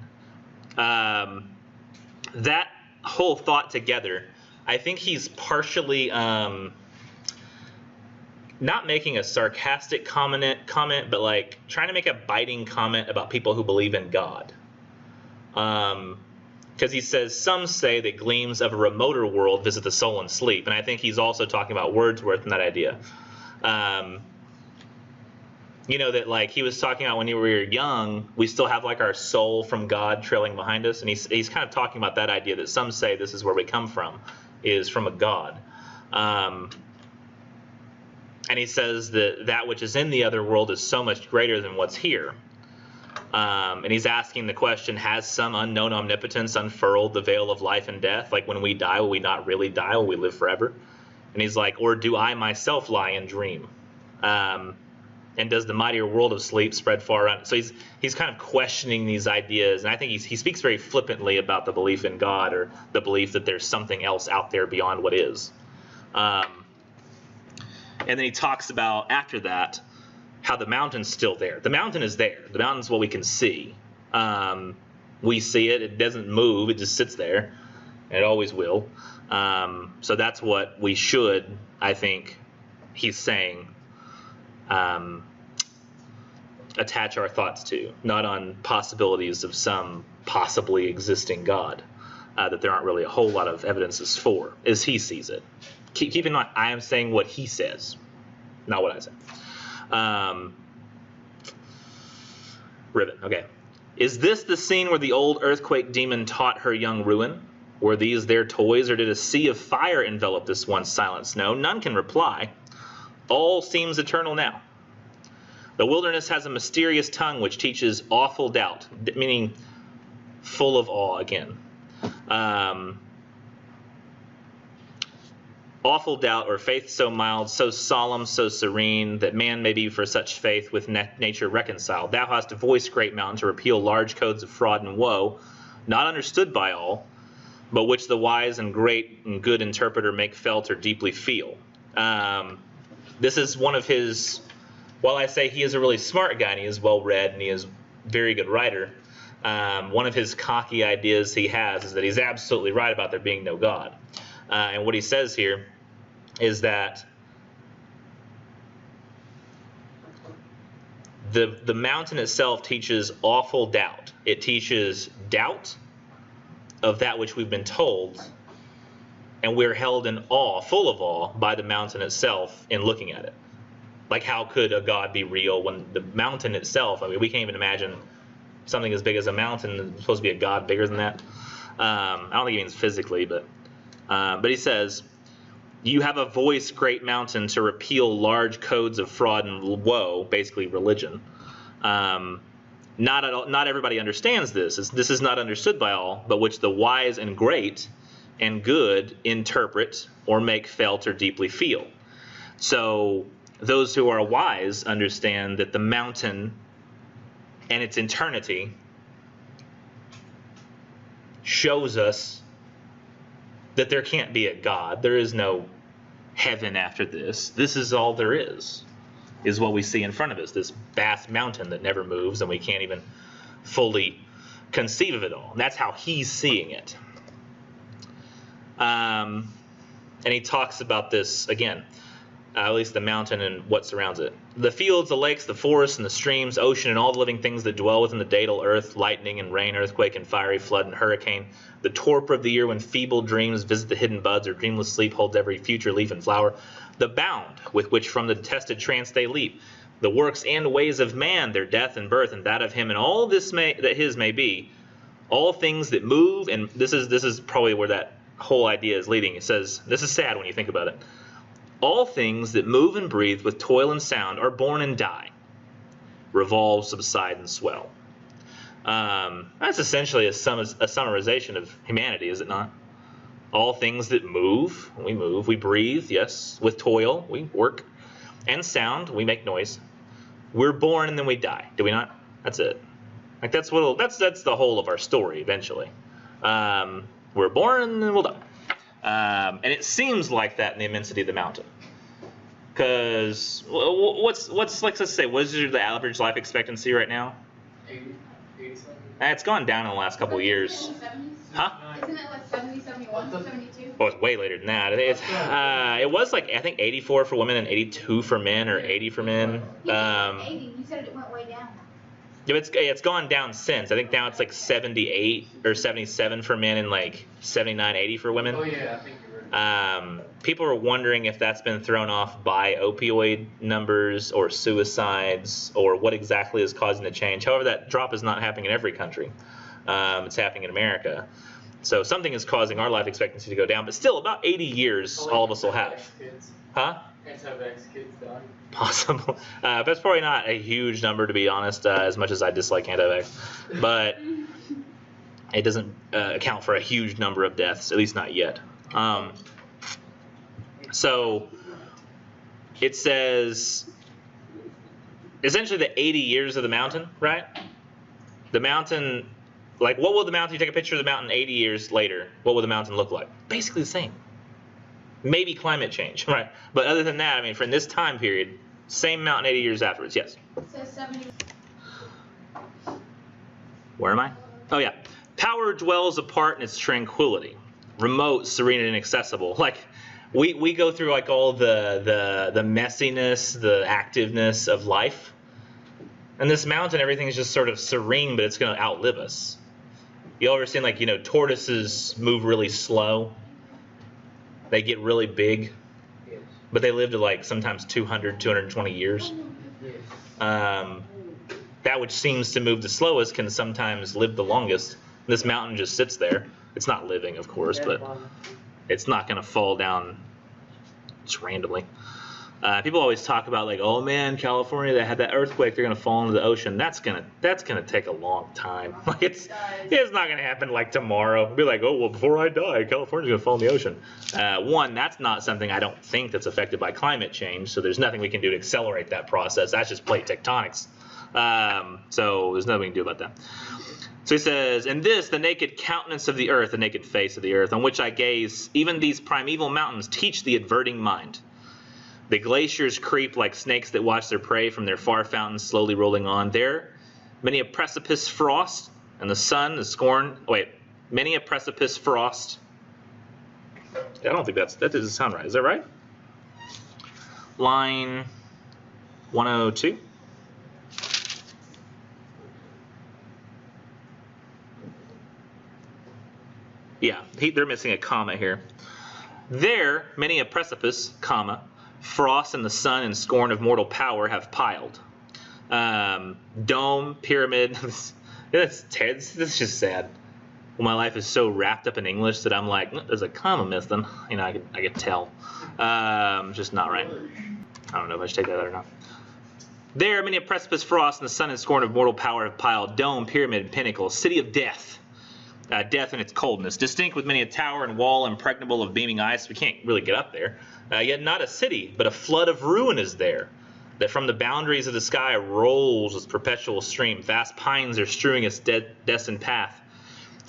That whole thought together, I think he's partially not making a sarcastic comment, but like trying to make a biting comment about people who believe in God. Because he says, some say that gleams of a remoter world visit the soul in sleep. And I think he's also talking about Wordsworth and that idea. You know, that like he was talking about when we were young, we still have like our soul from God trailing behind us. And he's kind of talking about that idea that some say this is where we come from, is from a God. And he says that that which is in the other world is so much greater than what's here. And he's asking the question, has some unknown omnipotence unfurled the veil of life and death? Like when we die, will we not really die? Will we live forever? And he's like, or do I myself lie and dream? And does the mightier world of sleep spread far around? So he's kind of questioning these ideas. And I think he speaks very flippantly about the belief in God, or the belief that there's something else out there beyond what is. And then he talks about, after that, how the mountain's still there. The mountain is there. The mountain's what we can see. We see it. It doesn't move. It just sits there. And it always will. So that's what we should, I think, he's saying, attach our thoughts to. Not on possibilities of some possibly existing God that there aren't really a whole lot of evidences for, as he sees it. Keep in mind, I am saying what he says, not what I say. Ribbon, okay. Is this the scene where the old earthquake demon taught her young ruin? Were these their toys, or did a sea of fire envelop this once silent snow? None can reply. All seems eternal now. The wilderness has a mysterious tongue which teaches awful doubt, meaning full of awe again. Awful doubt, or faith so mild, so solemn, so serene, that man may be for such faith with nature reconciled. Thou hast voiced, great mountain, to repeal large codes of fraud and woe, not understood by all, but which the wise and great and good interpreter make felt or deeply feel. This is one of his, while I say he is a really smart guy and he is well-read and he is a very good writer, one of his cocky ideas he has is that he's absolutely right about there being no God. And what he says here is that the mountain itself teaches awful doubt. It teaches doubt of that which we've been told, and we're held in awe, full of awe, by the mountain itself in looking at it. Like, how could a God be real when the mountain itself, I mean, we can't even imagine something as big as a mountain. There's supposed to be a God bigger than that. I don't think he means physically, but he says, you have a voice, great mountain, to repeal large codes of fraud and woe, basically religion. Not everybody understands this. This is not understood by all, but which the wise and great and good interpret or make felt or deeply feel. So those who are wise understand that the mountain and its eternity shows us that there can't be a God. There is no heaven after this. This is all there is what we see in front of us, this vast mountain that never moves, and we can't even fully conceive of it all. And that's how he's seeing it. And he talks about this again, at least the mountain and what surrounds it. The fields, the lakes, the forests, and the streams, ocean, and all the living things that dwell within the datal earth, lightning and rain, earthquake and fiery flood and hurricane, the torpor of the year when feeble dreams visit the hidden buds, or dreamless sleep holds every future leaf and flower, the bound with which from the detested trance they leap, the works and ways of man, their death and birth, and that of him, and all this that his may be, all things that move, and this is probably where that whole idea is leading. It says, this is sad when you think about it. All things that move and breathe with toil and sound are born and die, revolve, subside, and swell. That's essentially a summarization of humanity, is it not? All things that move, we breathe, yes. With toil, we work. And sound, we make noise. We're born and then we die, do we not? That's it. Like that's the whole of our story eventually. We're born and then we'll die. And it seems like that in the immensity of the mountain. Because what's like, let's say, what is the average life expectancy right now? 80 something. It's gone down in the last couple of years. Huh? Isn't it like 70, 71, 72? Oh, it's way later than that. It was like, I think 84 for women and 82 for men, or 80 for men. You said 80. You said it went way down. Yeah, it's gone down since. I think now it's like 78 or 77 for men and like 79, 80 for women. Oh yeah, I think you're right. People are wondering if that's been thrown off by opioid numbers or suicides, or what exactly is causing the change. However, that drop is not happening in every country. It's happening in America. So something is causing our life expectancy to go down, but still about 80 years all of us will have. Huh? Anti-vax kids die. Possible. That's probably not a huge number, to be honest, as much as I dislike anti-vax. But it doesn't account for a huge number of deaths, at least not yet. So it says essentially the 80 years of the mountain, right? The mountain, like what will the mountain, you take a picture of the mountain 80 years later, what will the mountain look like? Basically the same. Maybe climate change, right? But other than that, I mean, for this time period, same mountain 80 years afterwards, yes. So 70. Where am I? Oh yeah. Power dwells apart in its tranquility, remote, serene, and inaccessible. Like we go through like all the messiness, the activeness of life. And this mountain, everything is just sort of serene, but it's going to outlive us. You ever seen, like, you know, tortoises move really slow? They get really big, Yes. but they live to like sometimes 200, 220 years. Yes. That which seems to move the slowest can sometimes live the longest. This mountain just sits there. It's not living, of course, but it's not going to fall down just randomly. People always talk about, like, oh man, California, they had that earthquake, they're gonna fall into the ocean. That's gonna take a long time. Like it's not gonna happen like tomorrow. Be like, oh well, before I die, California's gonna fall in the ocean. One, that's not something I don't think that's affected by climate change. So there's nothing we can do to accelerate that process. That's just plate tectonics. So there's nothing we can do about that. So he says, in this, the naked countenance of the earth, the naked face of the earth, on which I gaze, even these primeval mountains teach the adverting mind. The glaciers creep like snakes that watch their prey from their far fountains slowly rolling on. There, many a precipice frost, and the sun, the scorn, many a precipice frost, I don't think that doesn't sound right. Is that right? Line 102. Yeah, they're missing a comma here. There, many a precipice, comma, frost and the sun and scorn of mortal power have piled. Dome, pyramid. This is just sad. Well, my life is so wrapped up in English that I'm like, there's a comma missing. You know, I could tell. Just not right. I don't know if I should take that out or not. There, many a precipice, frost and the sun and scorn of mortal power have piled. Dome, pyramid, pinnacle, city of death. Death in its coldness, distinct with many a tower and wall impregnable of beaming ice. We can't really get up there. Yet not a city, but a flood of ruin is there, that from the boundaries of the sky rolls its perpetual stream. Vast pines are strewing its destined path,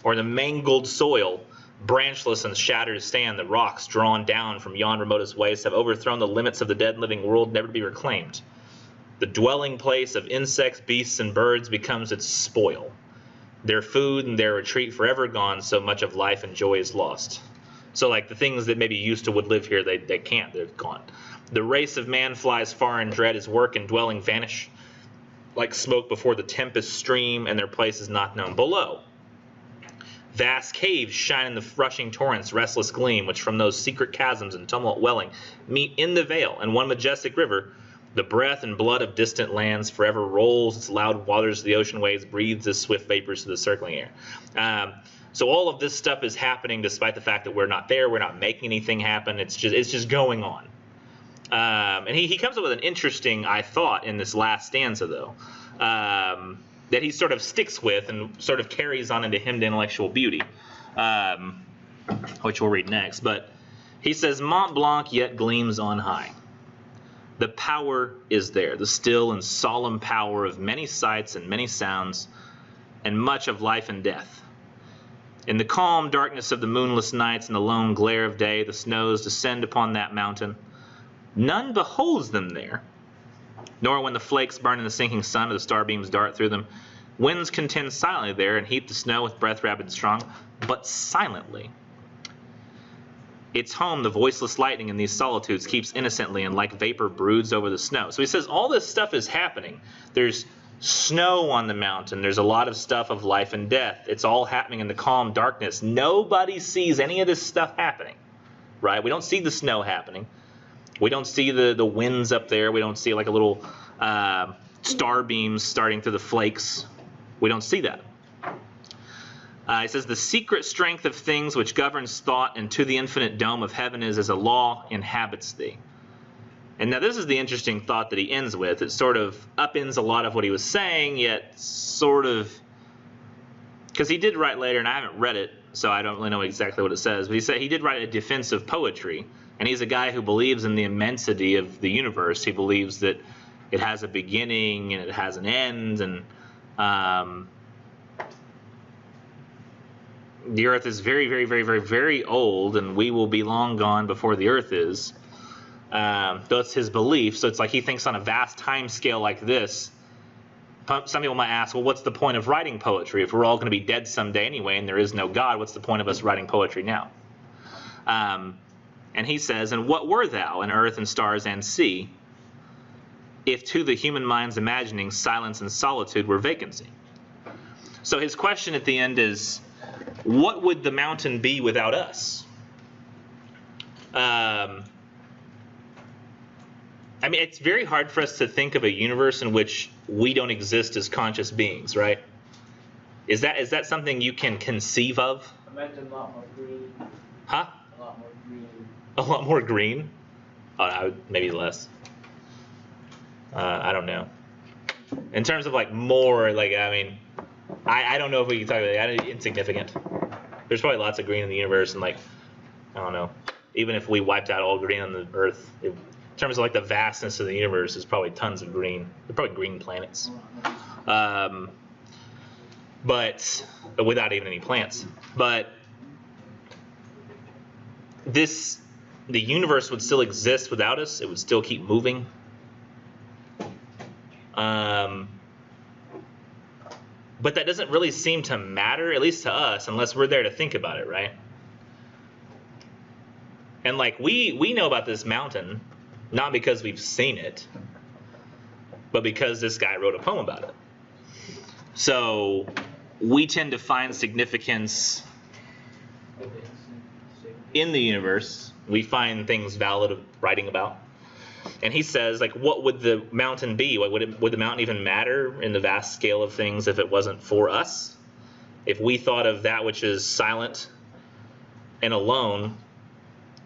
or the mangled soil, branchless and shattered stand. The rocks drawn down from yon remotest waste have overthrown the limits of the dead and living world, never to be reclaimed. The dwelling place of insects, beasts, and birds becomes its spoil. Their food and their retreat forever gone, so much of life and joy is lost. So like the things that maybe used to would live here, they can't, they're gone. The race of man flies far in dread, his work and dwelling vanish like smoke before the tempest stream, and their place is not known below. Vast caves shine in the rushing torrents, restless gleam, which from those secret chasms and tumult welling meet in the vale, and one majestic river, the breath and blood of distant lands, forever rolls its loud waters to the ocean waves, breathes its swift vapors to the circling air. So all of this stuff is happening despite the fact that we're not there, we're not making anything happen. It's just going on. And he comes up with an interesting, I thought, in this last stanza though, that he sort of sticks with and sort of carries on into hymn to intellectual beauty, which we'll read next. But he says, Mont Blanc yet gleams on high. The power is there, the still and solemn power of many sights and many sounds, and much of life and death. In the calm darkness of the moonless nights and the lone glare of day, the snows descend upon that mountain. None beholds them there, nor when the flakes burn in the sinking sun or the starbeams dart through them. Winds contend silently there and heap the snow with breath rapid and strong, but silently. Its home, the voiceless lightning in these solitudes, keeps innocently and like vapor broods over the snow. So he says all this stuff is happening. There's snow on the mountain. There's a lot of stuff of life and death. It's all happening in the calm darkness. Nobody sees any of this stuff happening, right? We don't see the snow happening. We don't see the winds up there. We don't see like a little star beams starting through the flakes. We don't see that. He says, the secret strength of things which governs thought and to the infinite dome of heaven is as a law inhabits thee. And now this is the interesting thought that he ends with. It sort of upends a lot of what he was saying, yet sort of, because he did write later, and I haven't read it, so I don't really know exactly what it says, but he said he did write a defense of poetry, and he's a guy who believes in the immensity of the universe. He believes that it has a beginning and it has an end, and the earth is very, very, very, very, very old, and we will be long gone before the earth is. That's his belief. So it's like he thinks on a vast time scale like this. Some people might ask, well, what's the point of writing poetry? If we're all going to be dead someday anyway and there is no God, what's the point of us writing poetry now? And he says, and what were thou, and earth and stars and sea, if to the human mind's imagining silence and solitude were vacancy? So his question at the end is, what would the mountain be without us? I mean, it's very hard for us to think of a universe in which we don't exist as conscious beings, right? Is that something you can conceive of? Imagine a lot more green. Huh? A lot more green. A lot more green? Oh, no, maybe less. I don't know. In terms of like more, like, I mean, I don't know if we can talk about that. Insignificant. There's probably lots of green in the universe, and like, I don't know. Even if we wiped out all green on the Earth, in terms of like the vastness of the universe, there's probably tons of green. There's probably green planets. But without even any plants. But the universe would still exist without us. It would still keep moving. But that doesn't really seem to matter, at least to us, unless we're there to think about it, right? And like we know about this mountain, not because we've seen it, but because this guy wrote a poem about it. So we tend to find significance in the universe. We find things valid of writing about. And he says, like, what would the mountain be? Would the mountain even matter in the vast scale of things if it wasn't for us? If we thought of that which is silent and alone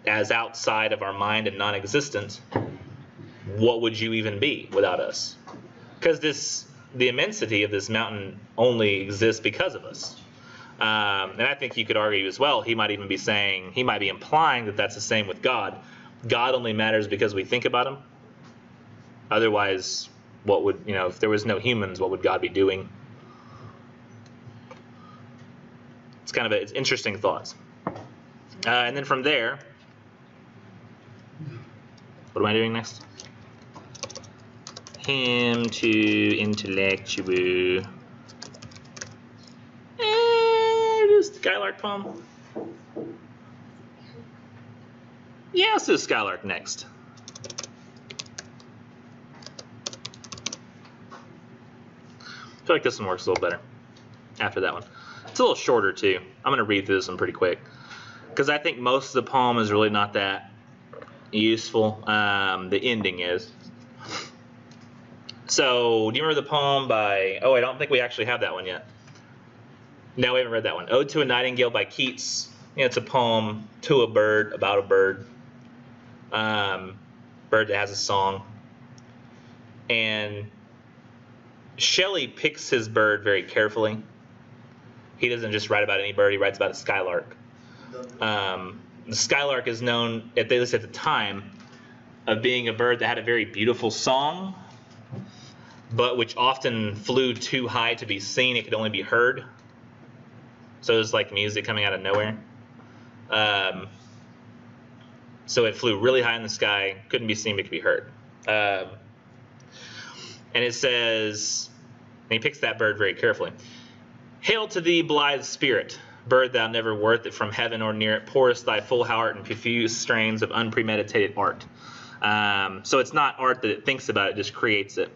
as outside of our mind and non-existent, what would you even be without us? Because the immensity of this mountain only exists because of us. And I think you could argue as well, he might even be saying, he might be implying that that's the same with God. God only matters because we think about him. Otherwise, what would, if there was no humans, what would God be doing? It's interesting thoughts. And then from there, what am I doing next? Hymn to intellectual. Just the Skylark poem. Yeah, let's do Skylark next. I feel like this one works a little better after that one. It's a little shorter too. I'm going to read through this one pretty quick because I think most of the poem is really not that useful. The ending is. So, do you remember the poem by, I don't think we actually have that one yet. No, we haven't read that one. Ode to a Nightingale by Keats. It's a poem to a bird, about a bird. Bird that has a song. And Shelley picks his bird very carefully. He doesn't just write about any bird, he writes about a skylark. The skylark is known, at least at the time, of being a bird that had a very beautiful song, but which often flew too high to be seen. It could only be heard. So it was like music coming out of nowhere. So it flew really high in the sky, couldn't be seen, but could be heard. And it says, and he picks that bird very carefully. Hail to thee, blithe spirit, bird thou never wert, that from heaven or near it pourest thy full heart in profuse strains of unpremeditated art. So it's not art that it thinks about, it just creates it.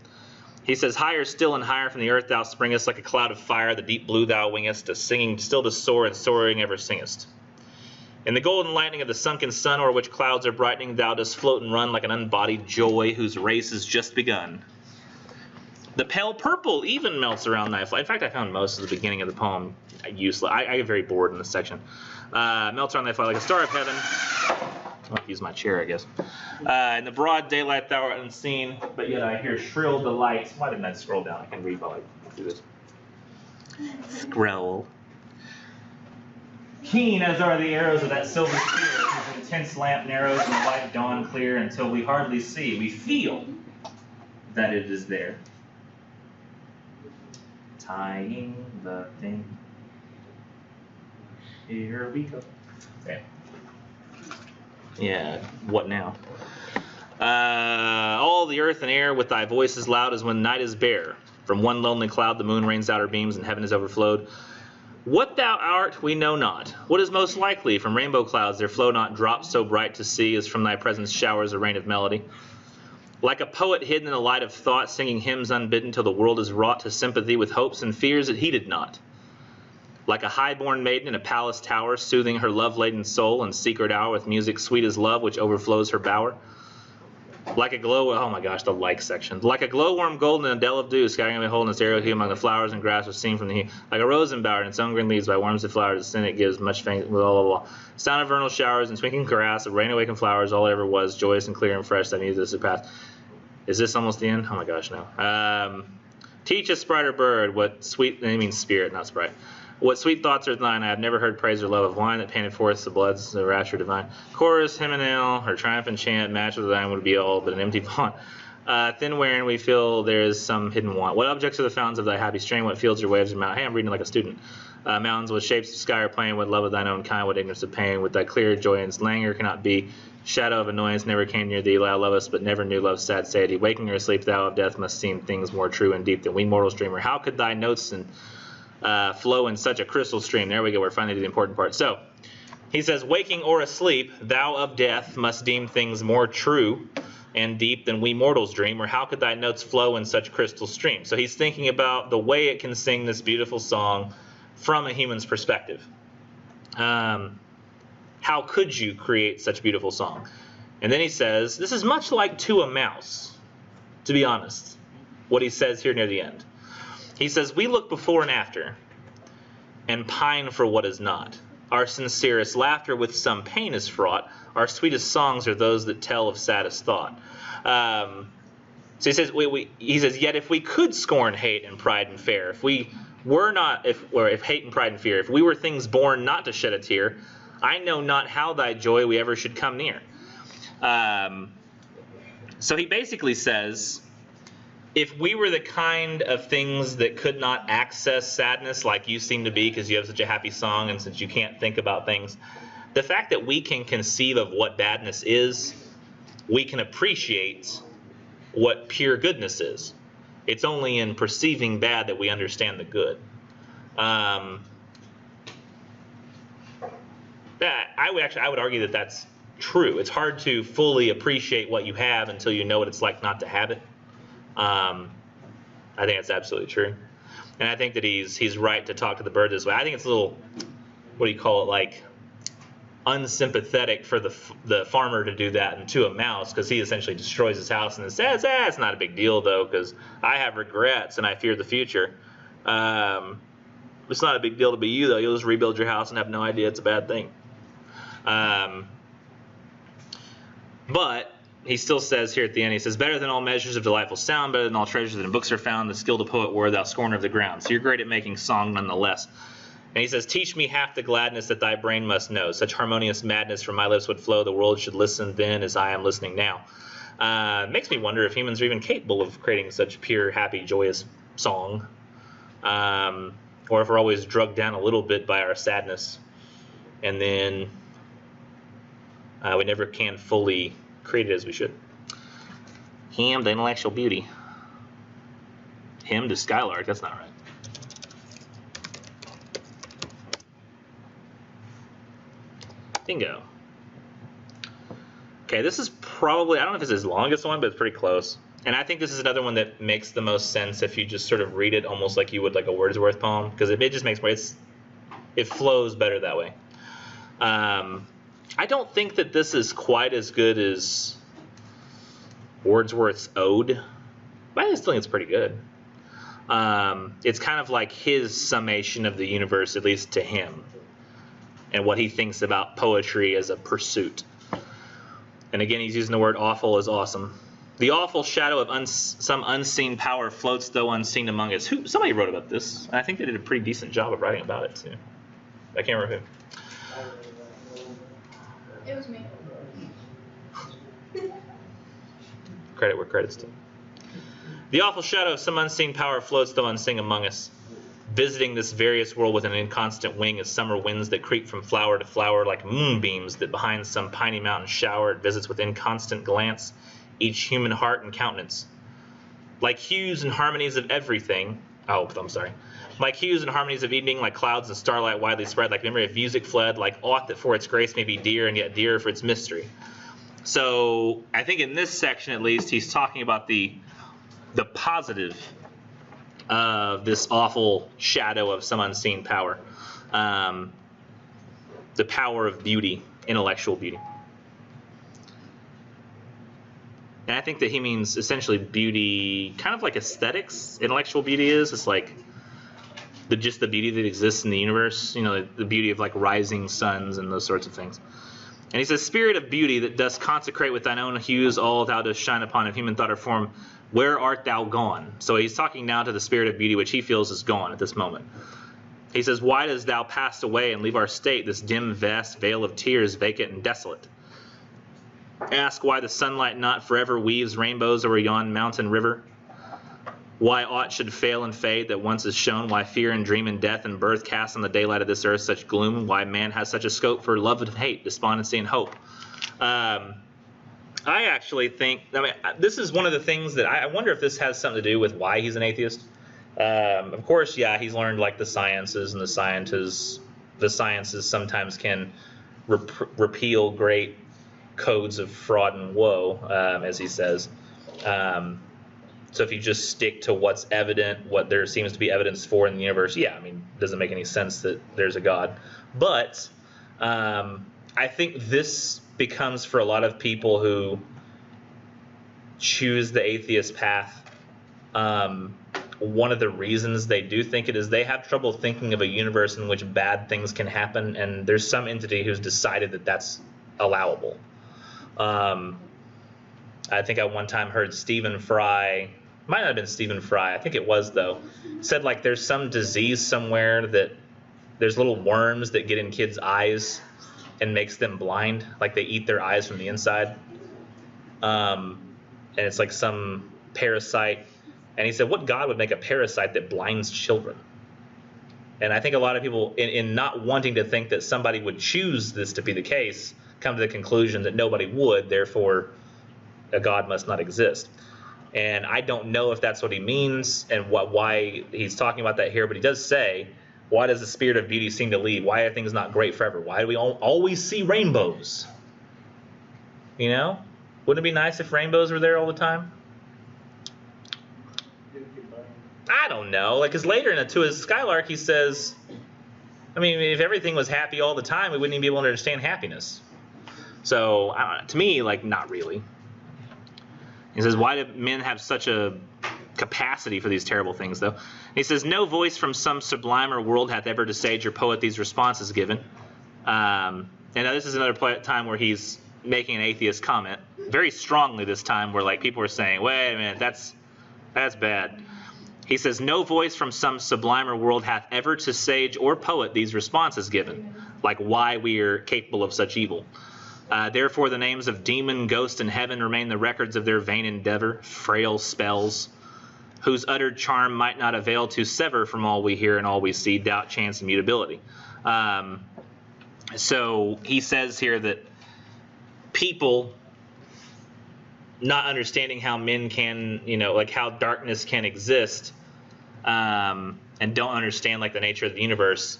He says, higher still and higher from the earth thou springest, like a cloud of fire, the deep blue thou wingest, a singing still to soar, and soaring ever singest. In the golden lightning of the sunken sun, o'er which clouds are brightening, thou dost float and run like an unbodied joy, whose race is just begun. The pale purple even melts around thy flight. In fact, I found most of the beginning of the poem useless. I get very bored in this section. Melts around thy flight like a star of heaven. I might use my chair, I guess. In the broad daylight thou art unseen, but yet I hear shrill delight. Why didn't I scroll down? I can read while I do this. Scroll. Keen as are the arrows of that silver spear, whose intense lamp narrows and light dawn clear until we hardly see. We feel that it is there. Tying the thing. Here we go. Okay. Yeah, what now? All the earth and air with thy voice as loud as when night is bare. From one lonely cloud the moon rains out her beams and heaven is overflowed. What thou art we know not. What is most likely? From rainbow clouds there flow not drops so bright to see as from thy presence showers a rain of melody. Like a poet hidden in the light of thought, singing hymns unbidden till the world is wrought to sympathy with hopes and fears it heeded not. Like a high-born maiden in a palace tower, soothing her love-laden soul in secret hour with music sweet as love which overflows her bower. Like a oh my gosh, the like section. Like a glowworm golden in a dell of dew, scattering a hole in its arrow hue among the flowers and grass was seen from the heat. Like a rose embowered in its own green leaves by worms that flowers, the sin it gives much fame, blah, blah, blah. Sound of vernal showers and twinkling grass, of rain awakened flowers, all it ever was, joyous and clear and fresh, that music surpassed. Is this almost the end? Oh my gosh, no. Teach a sprite or bird what sweet, I mean spirit, not sprite. What sweet thoughts are thine? I have never heard praise or love of wine that painted forth the bloods, the rapture divine. Chorus, hymeneal, or triumphant chant, match with thine would be all but an empty font. Thin wherein we feel there is some hidden want. What objects are the fountains of thy happy stream? What fields or waves or mountains? Hey, I'm reading like a student. Mountains, what shapes of sky are plain? What love of thine own kind? What ignorance of pain? With thy clear joy and languor cannot be. Shadow of annoyance never came near thee. Thou lovest, but never knew love's sad satiety. Waking or asleep, thou of death must seem things more true and deep than we mortals dream. Or how could thy notes and flow in such a crystal stream? There we go. We're finally to the important part. So, He says, waking or asleep, thou of death must deem things more true and deep than we mortals dream, or how could thy notes flow in such crystal stream? So he's thinking about the way it can sing this beautiful song from a human's perspective. How could you create such beautiful song? And then he says, this is much like to a mouse, to be honest, what he says here near the end. He says, we look before and after and pine for what is not. Our sincerest laughter with some pain is fraught. Our sweetest songs are those that tell of saddest thought. So he says, he says, yet if we could scorn hate and pride and fear, if we were not, if hate and pride and fear, if we were things born not to shed a tear, I know not how thy joy we ever should come near. So he basically says, if we were the kind of things that could not access sadness like you seem to be because you have such a happy song and since you can't think about things, the fact that we can conceive of what badness is, we can appreciate what pure goodness is. It's only in perceiving bad that we understand the good. I would argue that that's true. It's hard to fully appreciate what you have until you know what it's like not to have it. I think that's absolutely true, and I think that he's right to talk to the bird this way. I think it's a little, what do you call it, like unsympathetic for the farmer to do that and to a mouse, because he essentially destroys his house and says, it's not a big deal though, because I have regrets and I fear the future. It's not a big deal to be you though. You'll just rebuild your house and have no idea it's a bad thing. But he still says here at the end, he says, better than all measures of delightful sound, better than all treasures that in books are found, the skilled a poet were, thou scorner of the ground. So you're great at making song nonetheless. And he says, teach me half the gladness that thy brain must know. Such harmonious madness from my lips would flow, the world should listen then as I am listening now. It makes me wonder if humans are even capable of creating such pure, happy, joyous song. Or if we're always drugged down a little bit by our sadness. And then we never can fully create it as we should. Him, the intellectual beauty. Him to Skylark, that's not right. Bingo. Okay, this is probably, I don't know if it's his longest one, but it's pretty close. And I think this is another one that makes the most sense if you just sort of read it almost like you would like a Wordsworth poem, because it just makes it flows better that way. I don't think that this is quite as good as Wordsworth's Ode, but I still think it's pretty good. It's kind of like his summation of the universe, at least to him, and what he thinks about poetry as a pursuit. And again, he's using the word awful as awesome. The awful shadow of some unseen power floats, though unseen, among us. Somebody wrote about this, and I think they did a pretty decent job of writing about it, too. I can't remember who. It was me. Credit where credit's due. The awful shadow of some unseen power floats, though unseen, among us, visiting this various world with an inconstant wing as summer winds that creep from flower to flower like moonbeams that behind some piney mountain shower it visits with inconstant glance each human heart and countenance. Like hues and harmonies of everything, like hues and harmonies of evening, like clouds and starlight widely spread, like memory of music fled, like aught that for its grace may be dear and yet dearer for its mystery. So I think in this section at least, he's talking about the positive of this awful shadow of some unseen power. The power of beauty, intellectual beauty. And I think that he means essentially beauty, kind of like aesthetics, intellectual beauty is. It's like just the beauty that exists in the universe, the beauty of like rising suns and those sorts of things. And he says, spirit of beauty that dost consecrate with thine own hues all thou dost shine upon of human thought or form, where art thou gone? So he's talking now to the spirit of beauty, which he feels is gone at this moment. He says, why dost thou pass away and leave our state, this dim, vast veil of tears, vacant and desolate? Ask why the sunlight not forever weaves rainbows over yon mountain river? Why aught should fail and fade that once is shown? Why fear and dream and death and birth cast on the daylight of this earth such gloom? Why man has such a scope for love and hate, despondency and hope? I actually think, this is one of the things that I wonder if this has something to do with why he's an atheist. Of course, yeah, he's learned like the sciences, and the sciences sometimes can repeal great codes of fraud and woe, as he says. So if you just stick to what's evident, what there seems to be evidence for in the universe, yeah, I mean, it doesn't make any sense that there's a God. But I think this becomes, for a lot of people who choose the atheist path, one of the reasons they do think it is they have trouble thinking of a universe in which bad things can happen, and there's some entity who's decided that that's allowable. I think I one time heard Stephen Fry, might not have been Stephen Fry, I think it was though, said like there's some disease somewhere that there's little worms that get in kids' eyes and makes them blind, like they eat their eyes from the inside. And it's like some parasite. And he said, what God would make a parasite that blinds children? And I think a lot of people, in not wanting to think that somebody would choose this to be the case, come to the conclusion that nobody would, therefore a God must not exist. And I don't know if that's what he means and why he's talking about that here, but he does say, why does the spirit of beauty seem to leave? Why are things not great forever? Why do we always see rainbows? You know? Wouldn't it be nice if rainbows were there all the time? I don't know. Like, because later to his Skylark, he says, I mean, if everything was happy all the time, we wouldn't even be able to understand happiness. So, to me, like, not really. He says, why do men have such a capacity for these terrible things, though? He says, no voice from some sublimer world hath ever to sage or poet these responses given. And now this is another time where he's making an atheist comment, very strongly this time, where like people are saying, wait a minute, that's bad. He says, no voice from some sublimer world hath ever to sage or poet these responses given, like why we are capable of such evil. Therefore the names of demon, ghost, and heaven remain the records of their vain endeavor, frail spells, whose uttered charm might not avail to sever from all we hear and all we see, doubt, chance, and mutability. So he says here that people not understanding how men can, like how darkness can exist, and don't understand like the nature of the universe,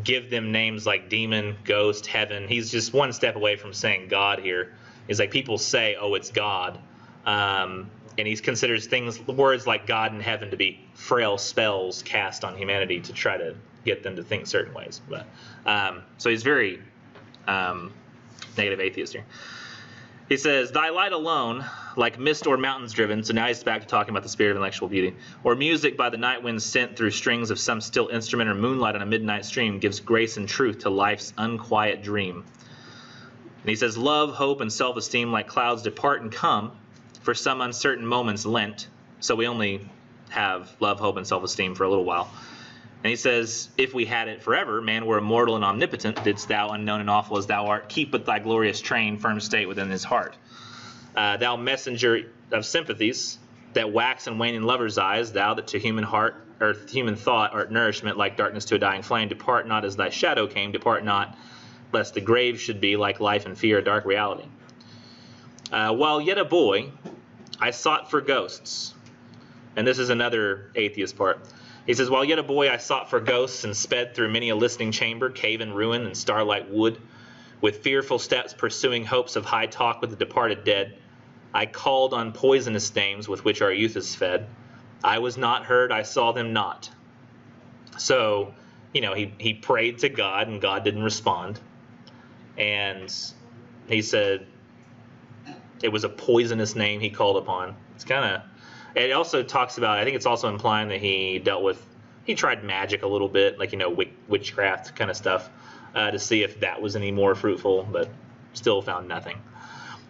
give them names like demon, ghost, heaven. He's just one step away from saying God here. He's like, people say, oh, it's God. And he considers words like God and heaven to be frail spells cast on humanity to try to get them to think certain ways. But so he's very negative atheist here. He says, thy light alone, like mist or mountains driven, so now he's back to talking about the spirit of intellectual beauty, or music by the night wind sent through strings of some still instrument, or moonlight on a midnight stream, gives grace and truth to life's unquiet dream. And he says, love, hope, and self-esteem like clouds depart and come, for some uncertain moments lent. So we only have love, hope, and self-esteem for a little while. And he says, if we had it forever, man were immortal and omnipotent, didst thou, unknown and awful as thou art, keep with thy glorious train firm state within his heart. Thou messenger of sympathies, that wax and wane in lovers' eyes, thou that to human heart, or human thought, art nourishment like darkness to a dying flame, depart not as thy shadow came, depart not, lest the grave should be like life and fear a dark reality. While yet a boy, I sought for ghosts. And this is another atheist part. He says, while yet a boy I sought for ghosts and sped through many a listening chamber, cave and ruin and starlight wood, with fearful steps pursuing hopes of high talk with the departed dead. I called on poisonous names with which our youth is fed. I was not heard, I saw them not. So, he prayed to God and God didn't respond. And he said it was a poisonous name he called upon. It's kind of... It also talks about, I think it's also implying that he tried magic a little bit, like, witchcraft kind of stuff, to see if that was any more fruitful, but still found nothing.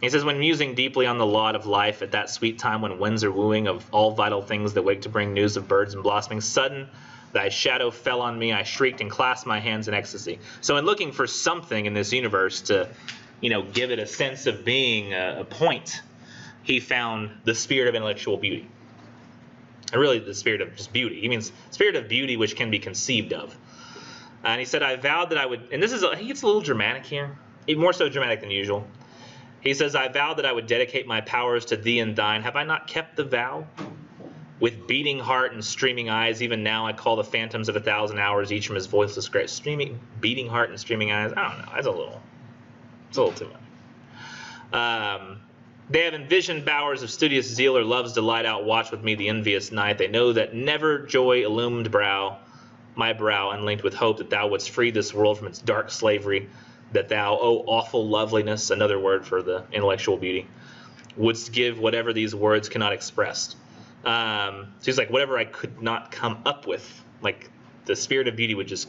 He says, when musing deeply on the lot of life at that sweet time when winds are wooing of all vital things that wake to bring news of birds and blossoming, sudden thy shadow fell on me, I shrieked and clasped my hands in ecstasy. So in looking for something in this universe to, give it a sense of being a point, he found the spirit of intellectual beauty. And really the spirit of just beauty. He means spirit of beauty which can be conceived of. And he said, I vowed that I would, and he gets a little dramatic here, more so dramatic than usual. He says, I vowed that I would dedicate my powers to thee and thine. Have I not kept the vow? With beating heart and streaming eyes, even now I call the phantoms of 1,000 hours, each from his voiceless grace. Beating heart and streaming eyes, I don't know, that's a little... It's a little too much. They have envisioned bowers of studious zeal or love's delight outwatch with me the envious night. They know that never joy illumined my brow unlinked with hope that thou wouldst free this world from its dark slavery, that thou, O awful loveliness, another word for the intellectual beauty, wouldst give whatever these words cannot express. So he's like, whatever I could not come up with, like the spirit of beauty would just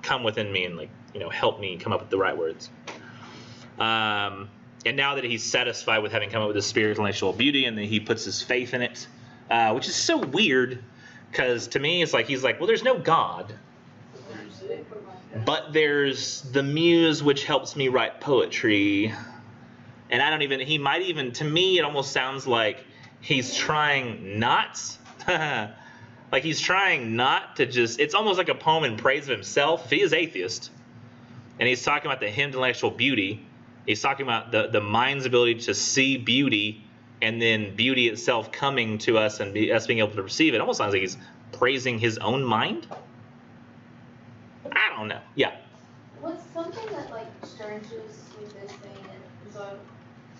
come within me and help me come up with the right words. And now that he's satisfied with having come up with this spirit of intellectual beauty, and then he puts his faith in it, which is so weird, because to me it's like he's like, well, there's no God, but there's the muse which helps me write poetry. And he might even, to me, it almost sounds like he's trying not, like he's trying not to just, it's almost like a poem in praise of himself. If he is atheist, and he's talking about the hymn to intellectual beauty, he's talking about the mind's ability to see beauty, and then beauty itself coming to us and us being able to perceive it. It almost sounds like he's praising his own mind. I don't know. Yeah. What's something that stranges with this thing, and so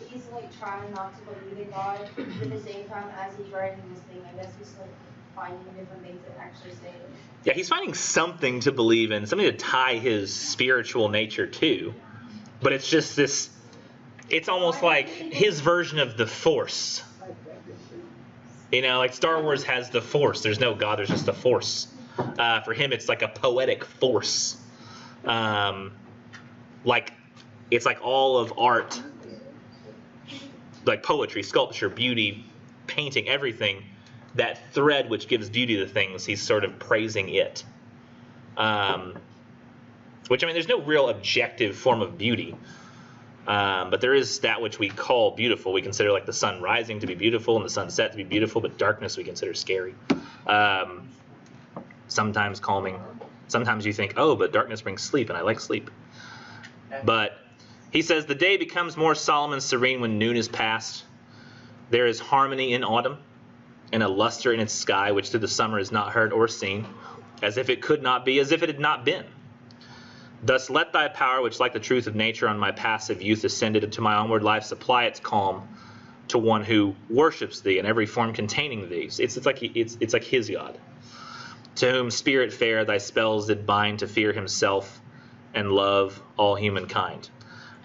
he's trying not to believe in God, but at the same time as he's writing this thing, I guess he's finding different things that actually say it. Yeah, he's finding something to believe in, something to tie his spiritual nature to. But it's just this, it's almost like his version of the Force. Like Star Wars has the Force. There's no God, there's just a Force. For him, it's like a poetic force. It's like all of art, like poetry, sculpture, beauty, painting, everything, that thread which gives beauty to things, he's sort of praising it. Which, there's no real objective form of beauty. But there is that which we call beautiful. We consider the sun rising to be beautiful and the sunset to be beautiful, but darkness we consider scary. Sometimes calming. Sometimes you think, oh, but darkness brings sleep, and I like sleep. But he says, the day becomes more solemn and serene when noon is past. There is harmony in autumn, and a luster in its sky, which through the summer is not heard or seen, as if it could not be, as if it had not been. Thus let thy power, which like the truth of nature on my passive youth ascended into my onward life, supply its calm to one who worships thee in every form containing thee. It's like his God, to whom spirit fair thy spells did bind to fear himself and love all humankind.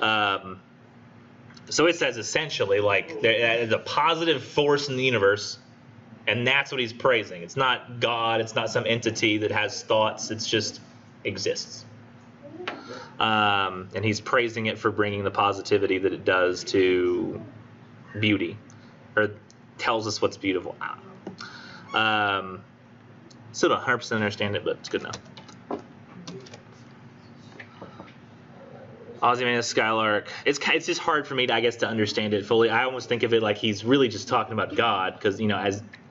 So it says essentially there is a positive force in the universe, and that's what he's praising. It's not God, it's not some entity that has thoughts, it's just exists. And he's praising it for bringing the positivity that it does to beauty, or tells us what's beautiful. Still don't 100% understand it, but it's good enough. Ozymandias Skylark. It's just hard for me, to understand it fully. I almost think of it like he's really just talking about God, because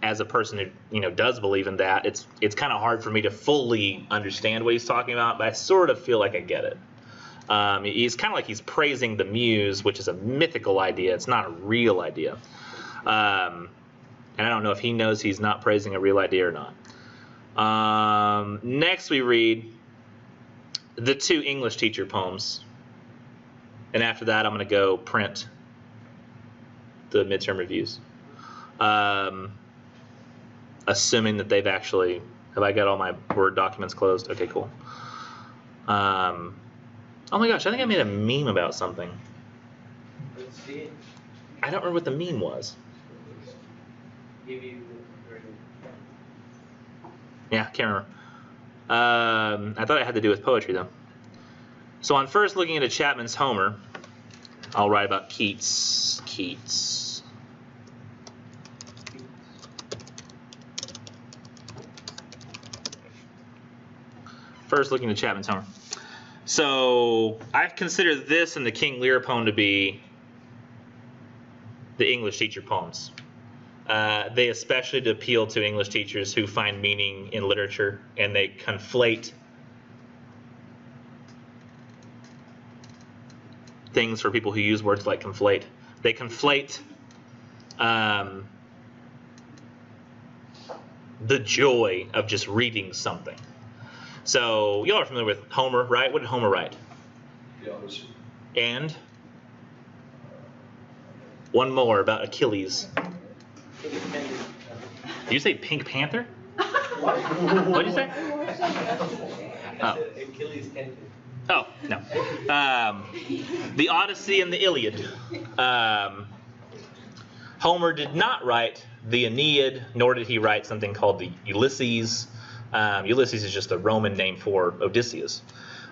as a person who does believe in that, it's kind of hard for me to fully understand what he's talking about, but I sort of feel like I get it. He's kind of like he's praising the muse, which is a mythical idea. It's not a real idea. And I don't know if he knows he's not praising a real idea or not. Next we read the 2 English teacher poems. And after that, I'm going to go print the midterm reviews. Assuming that they've actually... Have I got all my Word documents closed? Okay, cool. Oh my gosh, I think I made a meme about something. Let's see it. I don't remember what the meme was. Yeah, can't remember. I thought it had to do with poetry, though. So on first looking into Chapman's Homer, I'll write about Keats. First looking at Chapman's Homer. So I consider this and the King Lear poem to be the English teacher poems. They especially appeal to English teachers who find meaning in literature, and they conflate things for people who use words like conflate. They conflate the joy of just reading something. So y'all are familiar with Homer, right? What did Homer write? The Odyssey. And One more about Achilles. Did you say Pink Panther? What did you say? Oh. Achilles tendon. Oh, no. The Odyssey and the Iliad. Homer did not write the Aeneid, nor did he write something called the Ulysses. Ulysses is just a Roman name for Odysseus.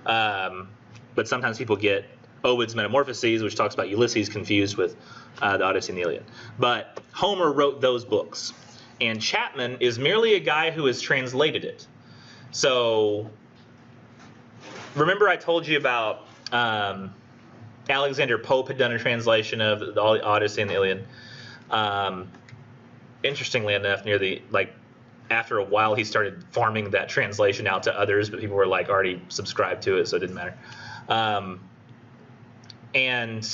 But sometimes people get Ovid's Metamorphoses, which talks about Ulysses, confused with the Odyssey and the Iliad. But Homer wrote those books. And Chapman is merely a guy who has translated it. So remember I told you about Alexander Pope had done a translation of the Odyssey and the Iliad. Interestingly enough, after a while he started farming that translation out to others, but people were like already subscribed to it, so it didn't matter. And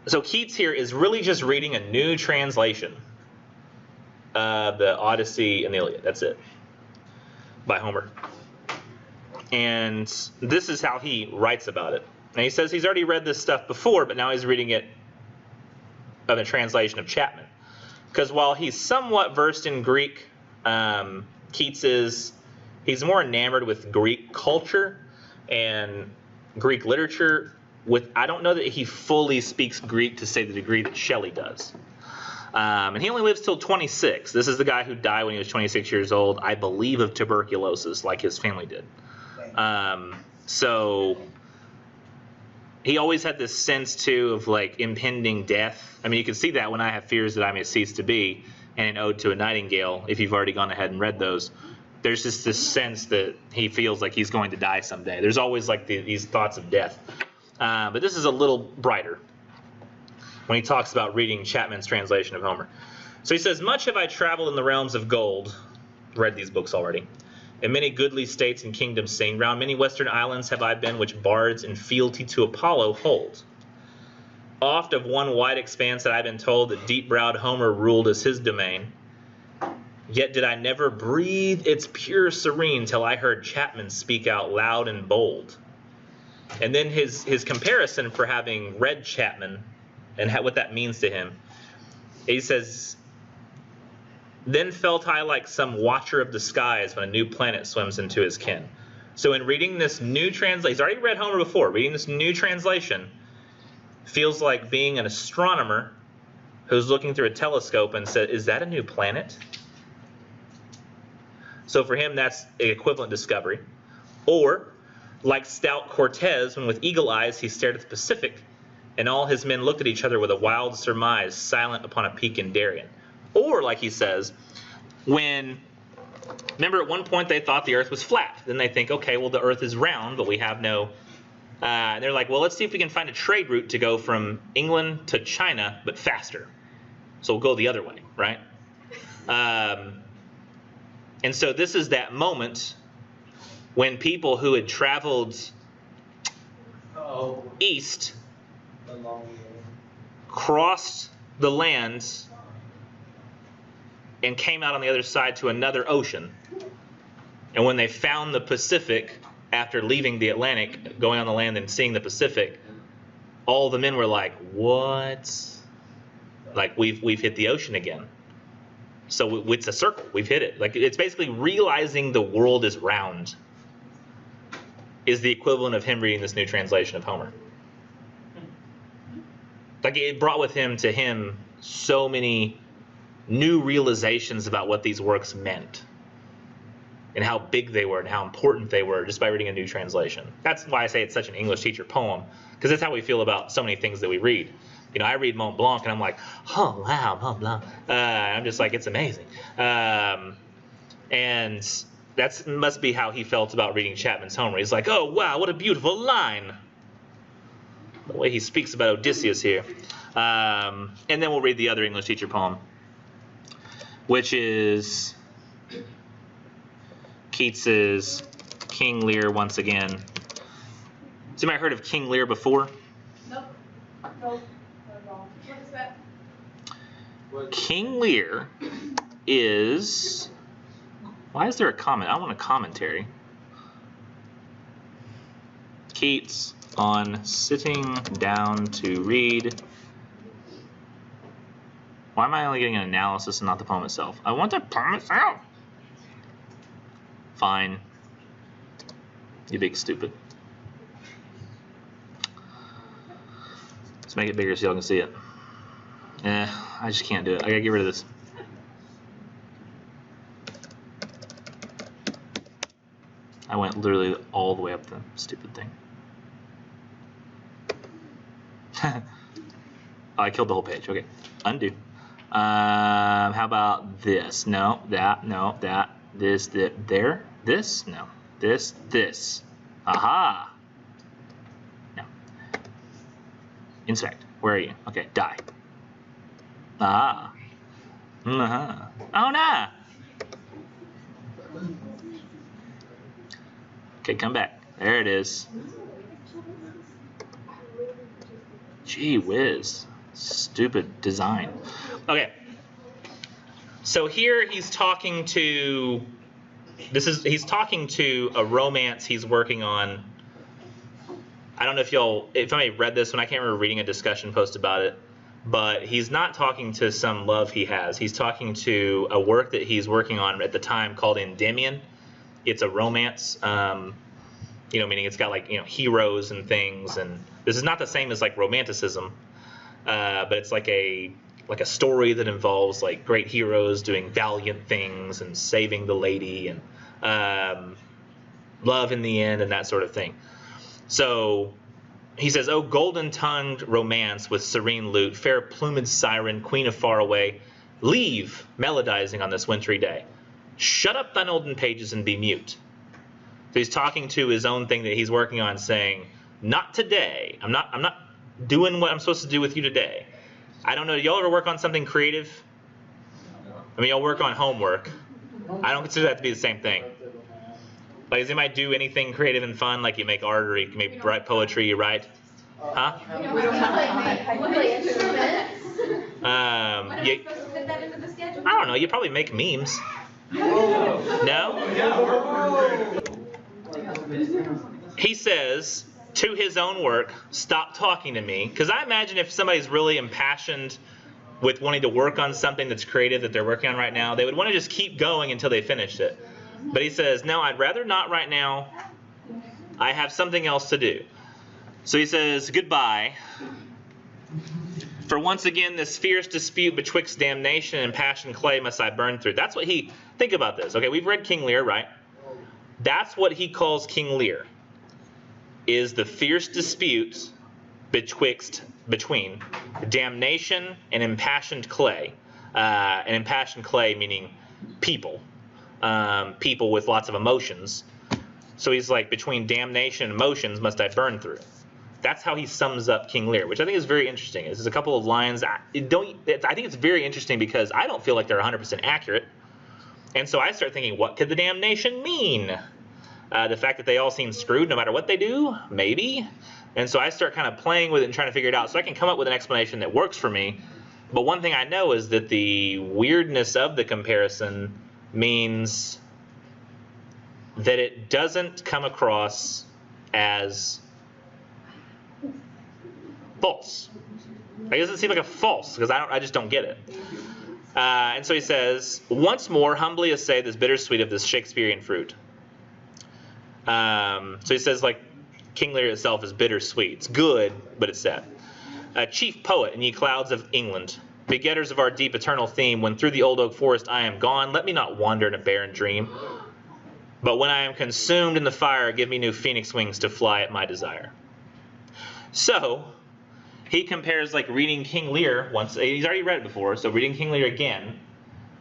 so Keats here is really just reading a new translation of the Odyssey and the Iliad. That's it, by Homer. And this is how he writes about it. And he says he's already read this stuff before, but now he's reading it of a translation of Chapman. Because while he's somewhat versed in Greek, Keats he's more enamored with Greek culture and Greek literature. I don't know that he fully speaks Greek to say the degree that Shelley does. And he only lives till 26. This is the guy who died when he was 26 years old, I believe of tuberculosis, like his family did. So he always had this sense, too, of like impending death. I mean, you can see that when I Have Fears That I May Cease to Be and An Ode to a Nightingale, if you've already gone ahead and read those. There's just this sense that he feels like he's going to die someday. There's always like these thoughts of death. But this is a little brighter when he talks about reading Chapman's translation of Homer. So he says, much have I traveled in the realms of gold, read these books already, in many goodly states and kingdoms seen. Round many western islands have I been, which bards in fealty to Apollo hold. Oft of one wide expanse had I been told that deep-browed Homer ruled as his domain. Yet did I never breathe its pure serene till I heard Chapman speak out loud and bold. And then his comparison for having read Chapman and what that means to him. He says, then felt I like some watcher of the skies when a new planet swims into his ken. So in reading this new translation, he's already read Homer before, reading this new translation feels like being an astronomer who's looking through a telescope and said, is that a new planet? So for him, that's an equivalent discovery. Or, like stout Cortez, when with eagle eyes he stared at the Pacific, and all his men looked at each other with a wild surmise, silent upon a peak in Darien. Or, like he says, remember at one point they thought the earth was flat. Then they think, okay, well the earth is round, but we have no... and they're like, well, let's see if we can find a trade route to go from England to China, but faster. So we'll go the other way, right? And so this is that moment when people who had traveled east crossed the lands and came out on the other side to another ocean. And when they found the Pacific, after leaving the Atlantic, going on the land and seeing the Pacific, all the men were like, what? Like, we've hit the ocean again. So it's a circle. We've hit it. Like, it's basically realizing the world is round is the equivalent of him reading this new translation of Homer. Like, it brought with him to him so many new realizations about what these works meant and how big they were and how important they were just by reading a new translation. That's why I say it's such an English teacher poem, because that's how we feel about so many things that we read. You know, I read Mont Blanc and I'm like, oh wow, Mont Blanc. I'm just like, it's amazing. And that must be how he felt about reading Chapman's Homer. He's like, oh wow, what a beautiful line. The way he speaks about Odysseus here. And then we'll read the other English teacher poem, which is Keats's King Lear once again. Has anybody heard of King Lear before? Nope. Nope. What is that? King Lear is... Why is there a comment? I want a commentary. Keats. on sitting down to read. Why am I only getting an analysis and not the poem itself? I want the poem itself. Fine. You big stupid. Let's make it bigger so y'all can see it. I just can't do it. I gotta get rid of this. I went literally all the way up the stupid thing. Oh, I killed the whole page. Okay, undo. How about this? No, that, no, that, this, that, there, this, no, this. Aha! No. Inspect. Where are you? Okay, die. Ah. Uh-huh. Oh, nah! Okay, come back. There it is. Gee whiz. Stupid design. Okay. So here he's talking to he's talking to a romance he's working on. I don't know if anybody read this one. I can't remember reading a discussion post about it. But he's not talking to some love he has. He's talking to a work that he's working on at the time called Endymion. It's a romance, meaning it's got like, heroes and things. And this is not the same as like romanticism, but it's like a story that involves like great heroes doing valiant things and saving the lady and love in the end and that sort of thing. So he says, "Oh, golden-tongued romance with serene lute, fair plumaged siren, queen of far away, leave melodizing on this wintry day. Shut up thine olden pages and be mute." So he's talking to his own thing that he's working on, saying, "Not today. I'm not doing what I'm supposed to do with you today." I don't know. Y'all ever work on something creative? I mean, y'all work on homework. I don't consider that to be the same thing. Like, does anybody do anything creative and fun? Like, you make art, or you maybe write poetry, you write? Huh? We don't play instruments. When are we supposed to fit that into the schedule? I don't know. You probably make memes. No? He says to his own work, "Stop talking to me." Because I imagine if somebody's really impassioned with wanting to work on something that's creative that they're working on right now, they would want to just keep going until they finished it. But he says, "No, I'd rather not right now. I have something else to do." So he says, "Goodbye. For once again, this fierce dispute betwixt damnation and passion clay must I burn through." That's what think about this. Okay, we've read King Lear, right? That's what he calls King Lear, is the fierce dispute between damnation and impassioned clay. And impassioned clay meaning people. People with lots of emotions. So he's like, between damnation and emotions must I burn through. That's how he sums up King Lear, which I think is very interesting. There's a couple of lines. I think it's very interesting because I don't feel like they're 100% accurate. And so I start thinking, what could the damnation mean? The fact that they all seem screwed no matter what they do? Maybe. And so I start kind of playing with it and trying to figure it out so I can come up with an explanation that works for me. But one thing I know is that the weirdness of the comparison means that it doesn't come across as false. It doesn't seem like a false because I just don't get it. And so he says, "Once more humbly essay this bittersweet of this Shakespearean fruit." So he says, like, King Lear itself is bittersweet. It's good, but it's sad. "Chief poet in ye clouds of England, begetters of our deep eternal theme, when through the old oak forest I am gone, let me not wander in a barren dream. But when I am consumed in the fire, give me new phoenix wings to fly at my desire." So he compares like reading King Lear once. He's already read it before, so reading King Lear again,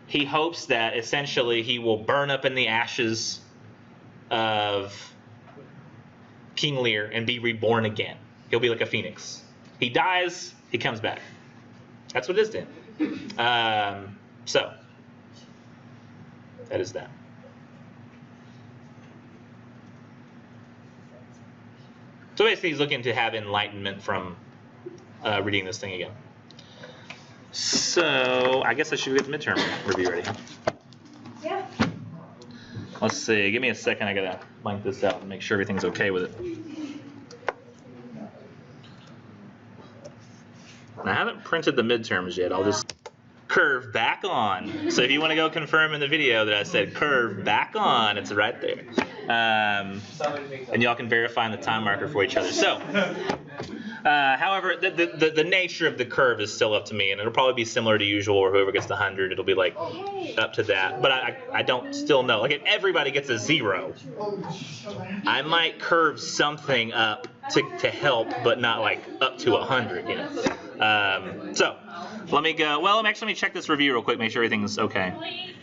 he hopes that essentially he will burn up in the ashes of King Lear and be reborn again. He'll be like a phoenix. He dies, he comes back. That's what it is to him. So that is that. So basically he's looking to have enlightenment from reading this thing again. So I guess I should get the midterm review ready. Yeah. Let's see. Give me a second. I gotta blank this out and make sure everything's okay with it. And I haven't printed the midterms yet. I'll just curve back on. So if you want to go confirm in the video that I said curve back on, it's right there. And y'all can verify in the time marker for each other. So, however, the nature of the curve is still up to me, and it'll probably be similar to usual, where whoever gets the 100, it'll be like up to that. But I don't still know. Like if everybody gets a 0, I might curve something up to help, but not like up to 100. You know. So let me go. Well, let me check this review real quick, make sure everything's okay.